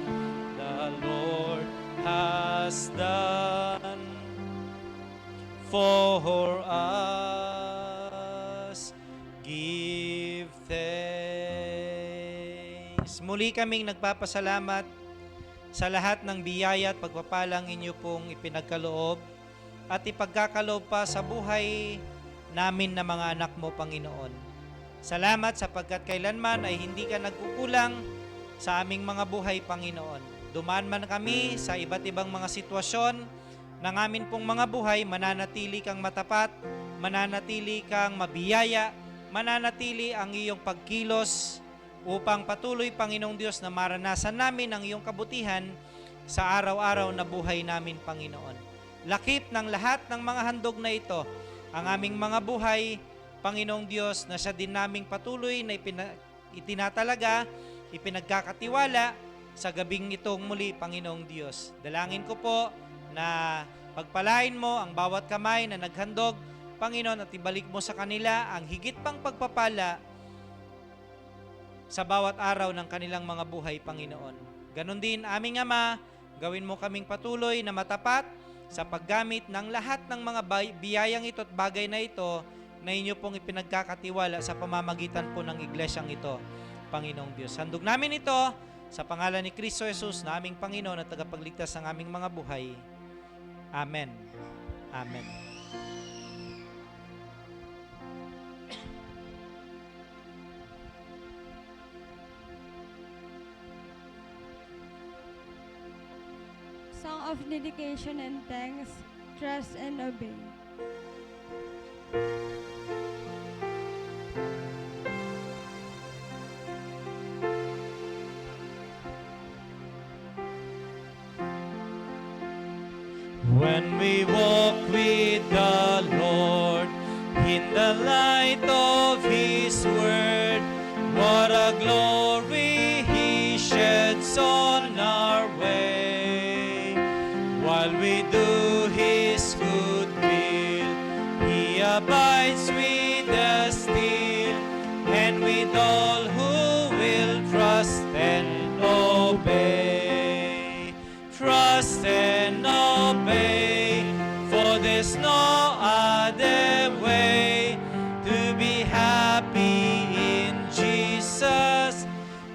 the Lord has done for us. Give thanks. Muli kaming nagpapasalamat sa lahat ng biyaya at pagpapalang inyo pong ipinagkaloob at ipagkakaloob pa sa buhay namin na mga anak mo, Panginoon. Salamat sapagkat kailanman ay hindi ka nagkukulang sa aming mga buhay, Panginoon. Dumaan man kami sa iba't ibang mga sitwasyon ng amin pong mga buhay, mananatili kang matapat, mananatili kang mabiyaya, mananatili ang iyong pagkilos upang patuloy, Panginoong Diyos, na maranasan namin ang iyong kabutihan sa araw-araw na buhay namin, Panginoon. Lakip ng lahat ng mga handog na ito, ang aming mga buhay, Panginoong Diyos, na siya din naming patuloy na itinatalaga, ipinagkakatiwala sa gabing itong muli, Panginoong Diyos. Dalangin ko po na pagpalain mo ang bawat kamay na naghandog, Panginoon, at ibalik mo sa kanila ang higit pang pagpapala sa bawat araw ng kanilang mga buhay, Panginoon. Ganon din, aming Ama, gawin mo kaming patuloy na matapat sa paggamit ng lahat ng mga biyayang ito at bagay na ito na inyo pong ipinagkakatiwala sa pamamagitan po ng iglesyang ito, Panginoong Diyos. Handog namin ito sa pangalan ni Kristo Jesus na aming Panginoon at tagapagligtas ng aming mga buhay. Amen. Amen. Song of dedication and thanks, trust and obey. When we walk with the Lord in the light of His word, what a glory He sheds on our way. While we do His good will, He abides with us still, and with all who will trust and obey. Trust and obey, for there's no other way to be happy in Jesus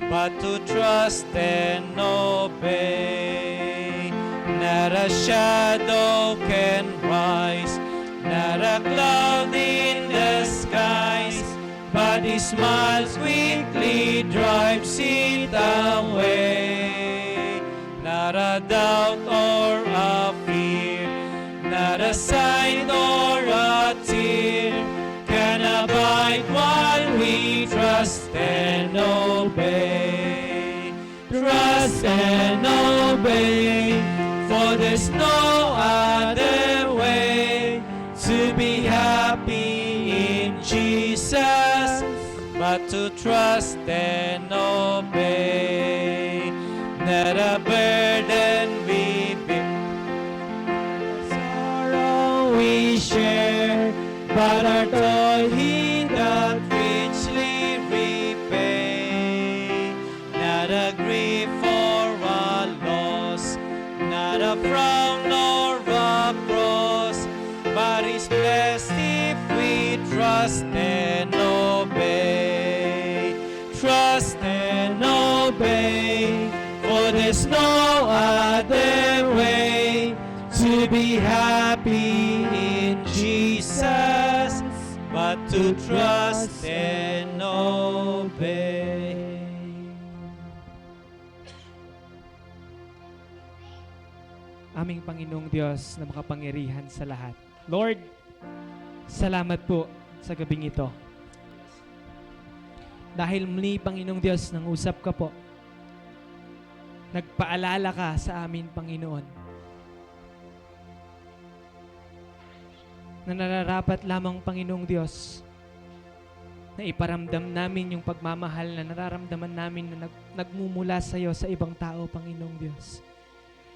but to trust and obey. Now not a shadow can rise, not a cloud in the skies, but His smile quickly drives it away. Not a doubt or a fear, not a sign or a tear can abide while we trust and obey. Trust and obey, for there's no other way to be happy in Jesus but to trust and obey. Not a burden we bear, sorrow we share, but our toil He doth richly repay. Not a grief or a loss, not a frown nor a cross, but is blessed if we trust and obey. Trust and obey, for there's no other way to be happy in Jesus but to trust and obey. Aming Panginoong Diyos na makapangyarihan sa lahat. Lord, salamat po sa gabing ito. Dahil muli, Panginoong Diyos, nang usap ka po, nagpaalala ka sa amin, Panginoon, na nararapat lamang, Panginoong Diyos, na iparamdam namin yung pagmamahal na nararamdaman namin na nagmumula sa iyo sa ibang tao, Panginoong Diyos.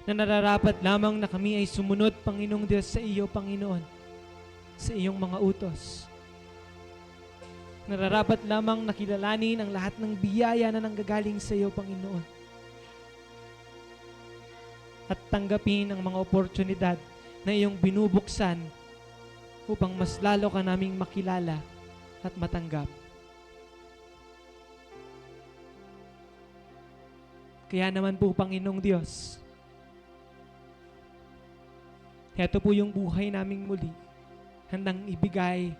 Na nararapat lamang na kami ay sumunod, Panginoong Diyos, sa iyo, Panginoon, sa iyong mga utos. Nararapat lamang nakilalanin ang lahat ng biyaya na nanggagaling sa iyo, Panginoon. At tanggapin ang mga oportunidad na iyong binubuksan upang mas lalo ka naming makilala at matanggap. Kaya naman po, Panginoong Diyos, heto po yung buhay naming muli, handang ibigay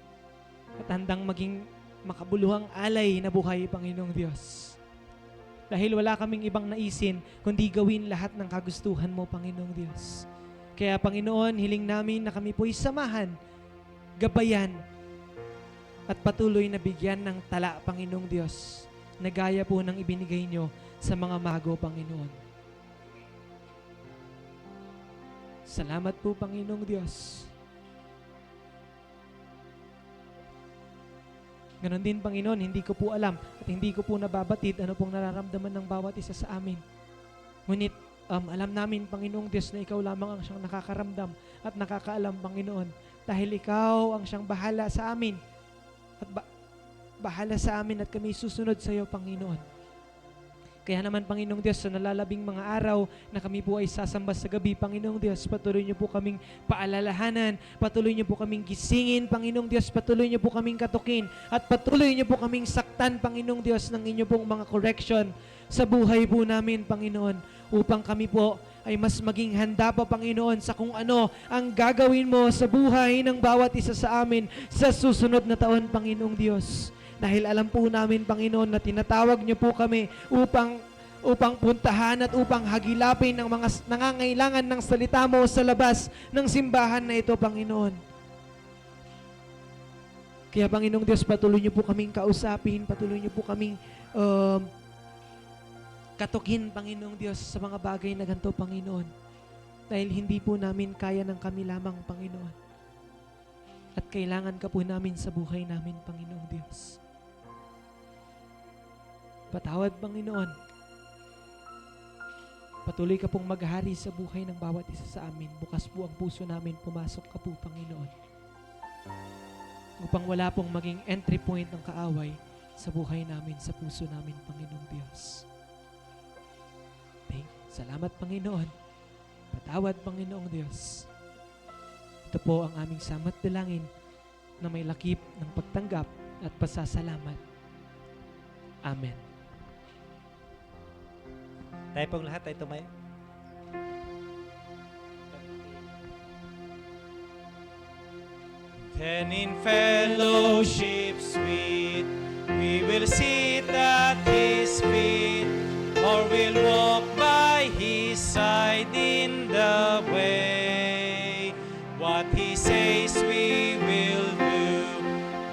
at handang maging makabuluhang alay na buhay, Panginoong Diyos. Dahil wala kaming ibang naisin, kundi gawin lahat ng kagustuhan mo, Panginoong Diyos. Kaya, Panginoon, hiling namin na kami po'y samahan, gabayan, at patuloy na bigyan ng tala, Panginoong Diyos, na gaya po ng ibinigay nyo sa mga mago, Panginoon. Salamat po, Panginoong Diyos. Ganon din, Panginoon, hindi ko po alam at hindi ko po nababatid ano pong nararamdaman ng bawat isa sa amin. Ngunit alam namin, Panginoong Diyos, na Ikaw lamang ang siyang nakakaramdam at nakakaalam, Panginoon, dahil Ikaw ang siyang bahala sa amin at bahala sa amin at kami susunod sa iyo, Panginoon. Kaya naman, Panginoong Diyos, sa nalalabing mga araw na kami po ay sasamba sa gabi, Panginoong Diyos, patuloy niyo po kaming paalalahanan, patuloy niyo po kaming gisingin, Panginoong Diyos, patuloy niyo po kaming katukin, at patuloy niyo po kaming saktan, Panginoong Diyos, ng inyo pong mga correction sa buhay po namin, Panginoon, upang kami po ay mas maging handa pa, Panginoon, sa kung ano ang gagawin mo sa buhay ng bawat isa sa amin sa susunod na taon, Panginoong Diyos. Dahil alam po namin, Panginoon, na tinatawag niyo po kami upang puntahan at upang hagilapin ang mga nangangailangan ng salita mo sa labas ng simbahan na ito, Panginoon. Kaya, Panginoong Diyos, patuloy niyo po kaming kausapin, patuloy niyo po kaming katukin, Panginoong Diyos, sa mga bagay na ganito, Panginoon. Dahil hindi po namin kaya ng kami lamang, Panginoon. At kailangan ka po namin sa buhay namin, Panginoong Diyos. Patawad, Panginoon. Patuloy ka pong maghari sa buhay ng bawat isa sa amin. Bukas po ang puso namin. Pumasok ka po, Panginoon. Upang wala pong maging entry point ng kaaway sa buhay namin, sa puso namin, Panginoong Diyos. Salamat, Panginoon. Patawad, Panginoong Diyos. Ito po ang aming samot dalangin na may lakip ng pagtanggap at pasasalamat. Amen. Tayo pong lahat ay tumayo. Then in fellowship sweet, we will sit at His feet, or we'll walk by His side in the way. What He says we will do,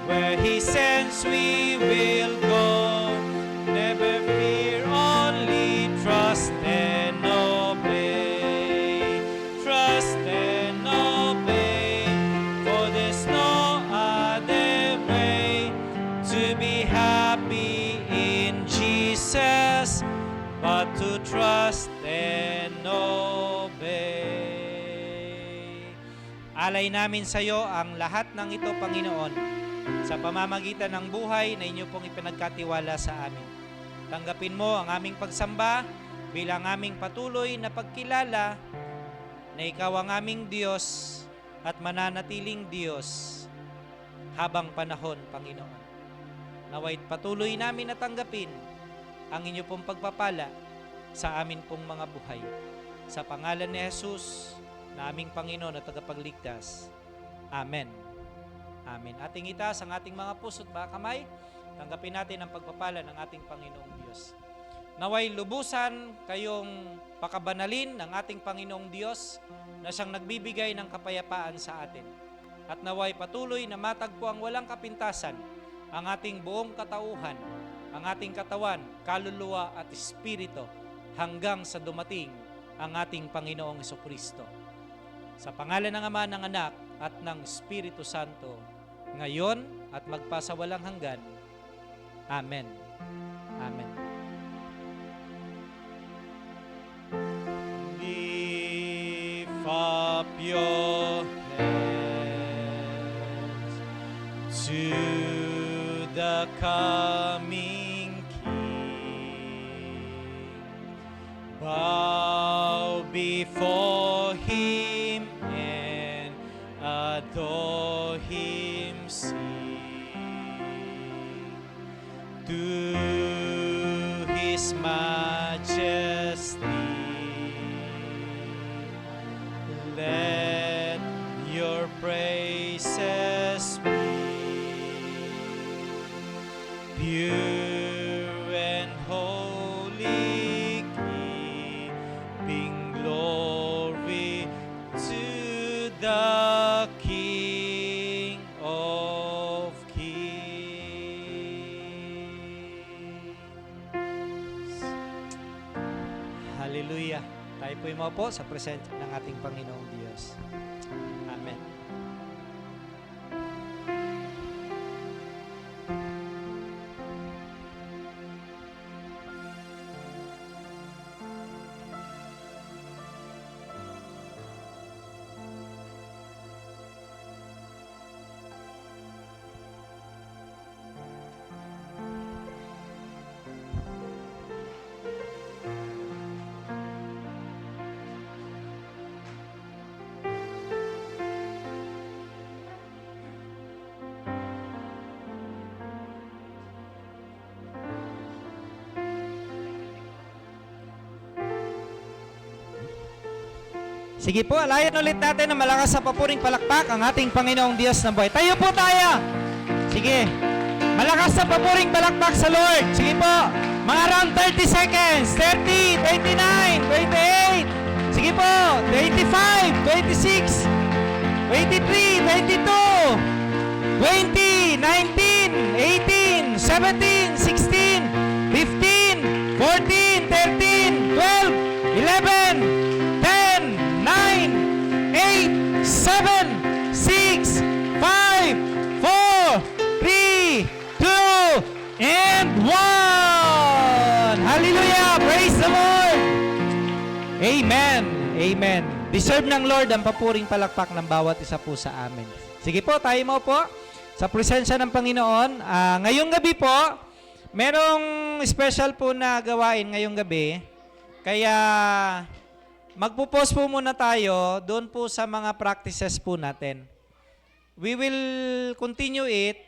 where He sends we will go. Never fear, only trust and obey. Trust and obey, for there's no other way to be happy in Jesus, but to trust and obey. Alay namin sa iyo ang lahat ng ito, Panginoon, sa pamamagitan ng buhay na inyo pong ipinagkatiwala sa amin. Tanggapin mo ang aming pagsamba bilang aming patuloy na pagkilala na ikaw ang aming Diyos at mananatiling Diyos habang panahon, Panginoon. Nawa'y patuloy namin na tanggapin ang inyo pong pagpapala sa amin pong mga buhay. Sa pangalan ni Jesus, na aming Panginoon at tagapagligtas. Amen. Amen. Ating itaas ang ating mga puso't mga kamay. Tanggapin natin ang pagpapala ng ating Panginoong Diyos. Naway lubusan kayong pakabanalin ng ating Panginoong Diyos na siyang nagbibigay ng kapayapaan sa atin. At naway patuloy na matagpo ang walang kapintasan ang ating buong katauhan, ang ating katawan, kaluluwa at espiritu hanggang sa dumating ang ating Panginoong Jesucristo. Sa pangalan ng Ama, ng Anak at ng Espiritu Santo, ngayon at magpasawalang hanggan. Amen. Amen. Lift up your hands to the coming King. Bow before Him and adore Him, sing to His majesty. Let your praises be pure and holy, giving glory to the King of Kings. Hallelujah. Tayo po'y maupo sa presensya ng ating Panginoong Diyos. Amen. Sige po, alayan ulit natin na malakas sa papuring palakpak ang ating Panginoong Diyos ng buhay. Tayo po tayo! Sige, malakas sa papuring palakpak sa Lord. Sige po, mga around 30 seconds. 30, 29, 28. Sige po, 25, 26, 23, 22, 20, 19, 18, 17, 16, 15, 14, 13, 12, 11, 10, 9, 8, 7, 6, 5, 4, 3, 2, and 1. Hallelujah! Praise the Lord! Amen! Amen. Deserve ng Lord ang papuring palakpak ng bawat isa po sa amin. Sige po, tayo mo po sa presensya ng Panginoon. Ngayong gabi po, merong special po na gawain ngayong gabi. Kaya magpo-pause po muna tayo doon po sa mga practices po natin. We will continue it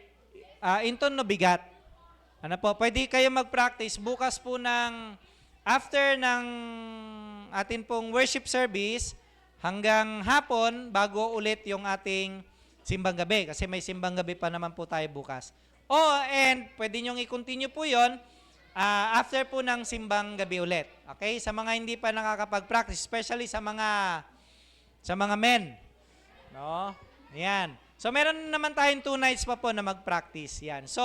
in tono bigat. Ano po, pwede kayo mag-practice bukas po ng after ng atin pong worship service hanggang hapon bago ulit yung ating simbang gabi kasi may simbang gabi pa naman po tayo bukas. Oh, and pwede nyong i-continue po yon after po ng simbang gabi ulit. Okay? Sa mga hindi pa nakakapag-practice, especially sa mga men. No? Ayan. So, meron naman tayong 2 nights pa po na mag-practice. Yan. So,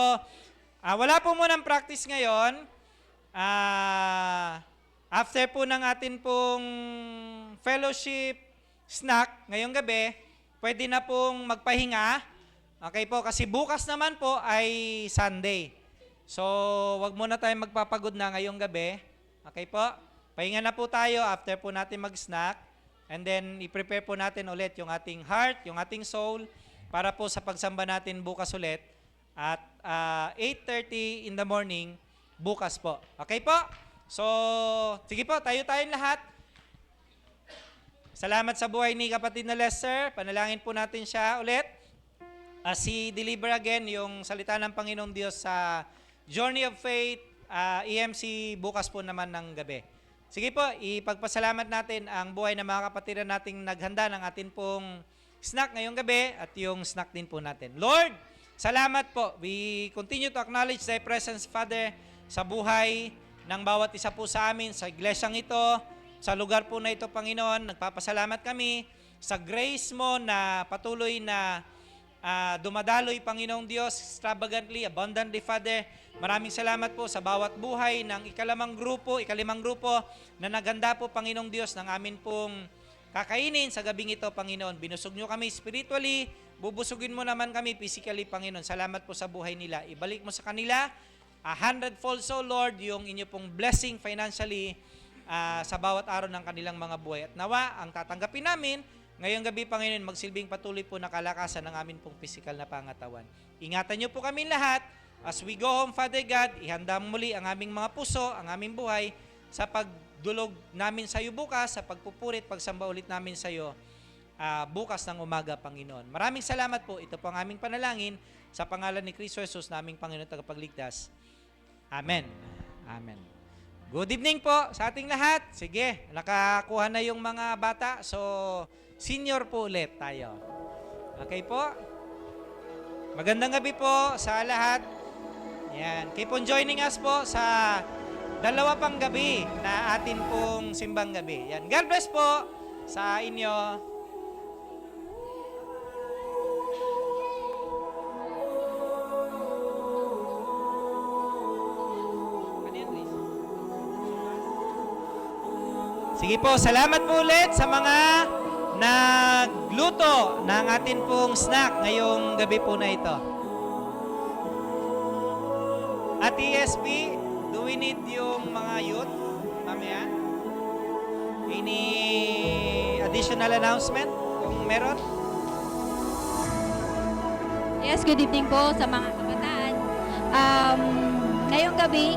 wala po munang practice ngayon. After po ng atin pong fellowship snack ngayong gabi, pwede na pong magpahinga. Okay po, kasi bukas naman po ay Sunday. So, wag muna tayong magpapagod na ngayong gabi. Okay po? Pahinga na po tayo after po natin mag-snack. And then, i-prepare po natin ulit yung ating heart, yung ating soul, para po sa pagsamba natin bukas ulit at 8:30 in the morning bukas po. Okay po? So, sige po, tayong lahat. Salamat sa buhay ni kapatid na Lester. Panalangin po natin siya ulit. As he deliver again yung salita ng Panginoong Diyos sa Journey of Faith, EMC, bukas po naman ng gabi. Sige po, ipagpasalamat natin ang buhay ng mga kapatiran nating naghanda ng atin pong snack ngayong gabi at yung snack din po natin. Lord, salamat po. We continue to acknowledge Thy presence, Father, sa buhay ng bawat isa po sa amin, sa iglesyang ito, sa lugar po na ito, Panginoon. Nagpapasalamat kami sa grace mo na patuloy na dumadaloy, Panginoong Diyos, extravagantly, abundantly, Father. Maraming salamat po sa bawat buhay ng ikalimang grupo na naganda po, Panginoong Diyos, ng amin pong kakainin sa gabing ito, Panginoon. Binusog nyo kami spiritually, bubusugin mo naman kami physically, Panginoon. Salamat po sa buhay nila. Ibalik mo sa kanila 100-fold so, Lord, yung inyo pong blessing financially sa bawat araw ng kanilang mga buhay. At nawa, ang tatanggapin namin, ngayong gabi, Panginoon, magsilbing patuloy po na kalakasan ng amin pong physical na pangatawan. Ingatan niyo po kami lahat. As we go home, Father God, ihanda muli ang aming mga puso, ang aming buhay, sa pagdulog namin sa iyo bukas, sa pagpupurit, pagsamba ulit namin sa iyo bukas ng umaga, Panginoon. Maraming salamat po. Ito po ang aming panalangin sa pangalan ni Kristo Jesus, naming Panginoon tagapagligtas. Amen. Amen. Good evening po sa ating lahat. Sige, nakakuha na yung mga bata. So, senior po ulit tayo. Okay po? Magandang gabi po sa lahat. Yan. Keep on joining us po sa dalawa pang gabi na atin pong simbang gabi. Yan. God bless po sa inyo. Sige po, salamat po ulit sa mga nagluto ng atin pong snack ngayong gabi po na ito. At ESP, do we need yung mga youth? Mamaya? Any additional announcement kung meron? Yes, good evening po sa mga kabataan. Ngayong gabi,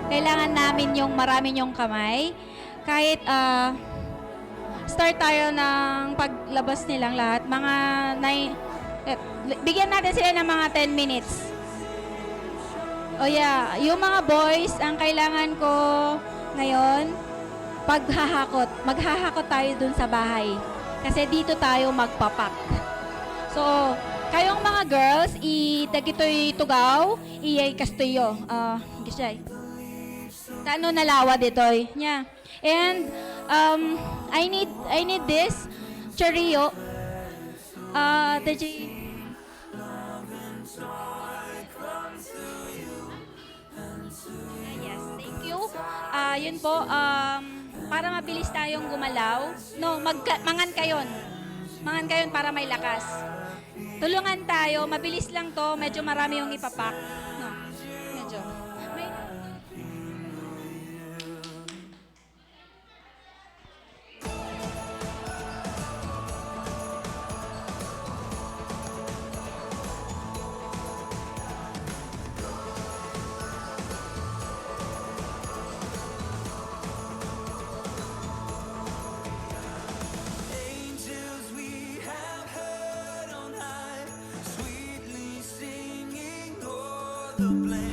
kailangan namin yung marami yung kamay. Kahit start tayo ng paglabas nilang lahat. Bigyan natin sila ng mga 10 minutes. Oh yeah, yung mga boys, ang kailangan ko ngayon, maghahakot tayo dun sa bahay. Kasi dito tayo magpapak. So, kayong mga girls, dagitoy tugaw, iyay kastuyo. Gisay. Tano nalawa ditoy. Yeah. And I need this choriyo. Yes, thank you. Yun po, para mabilis tayong gumalaw. No, mangan kayon. Mangan kayon para may lakas. Tulungan tayo, mabilis lang to, medyo marami yung ipapak. No, medyo. Angels we have heard on high, sweetly singing o'er the plain.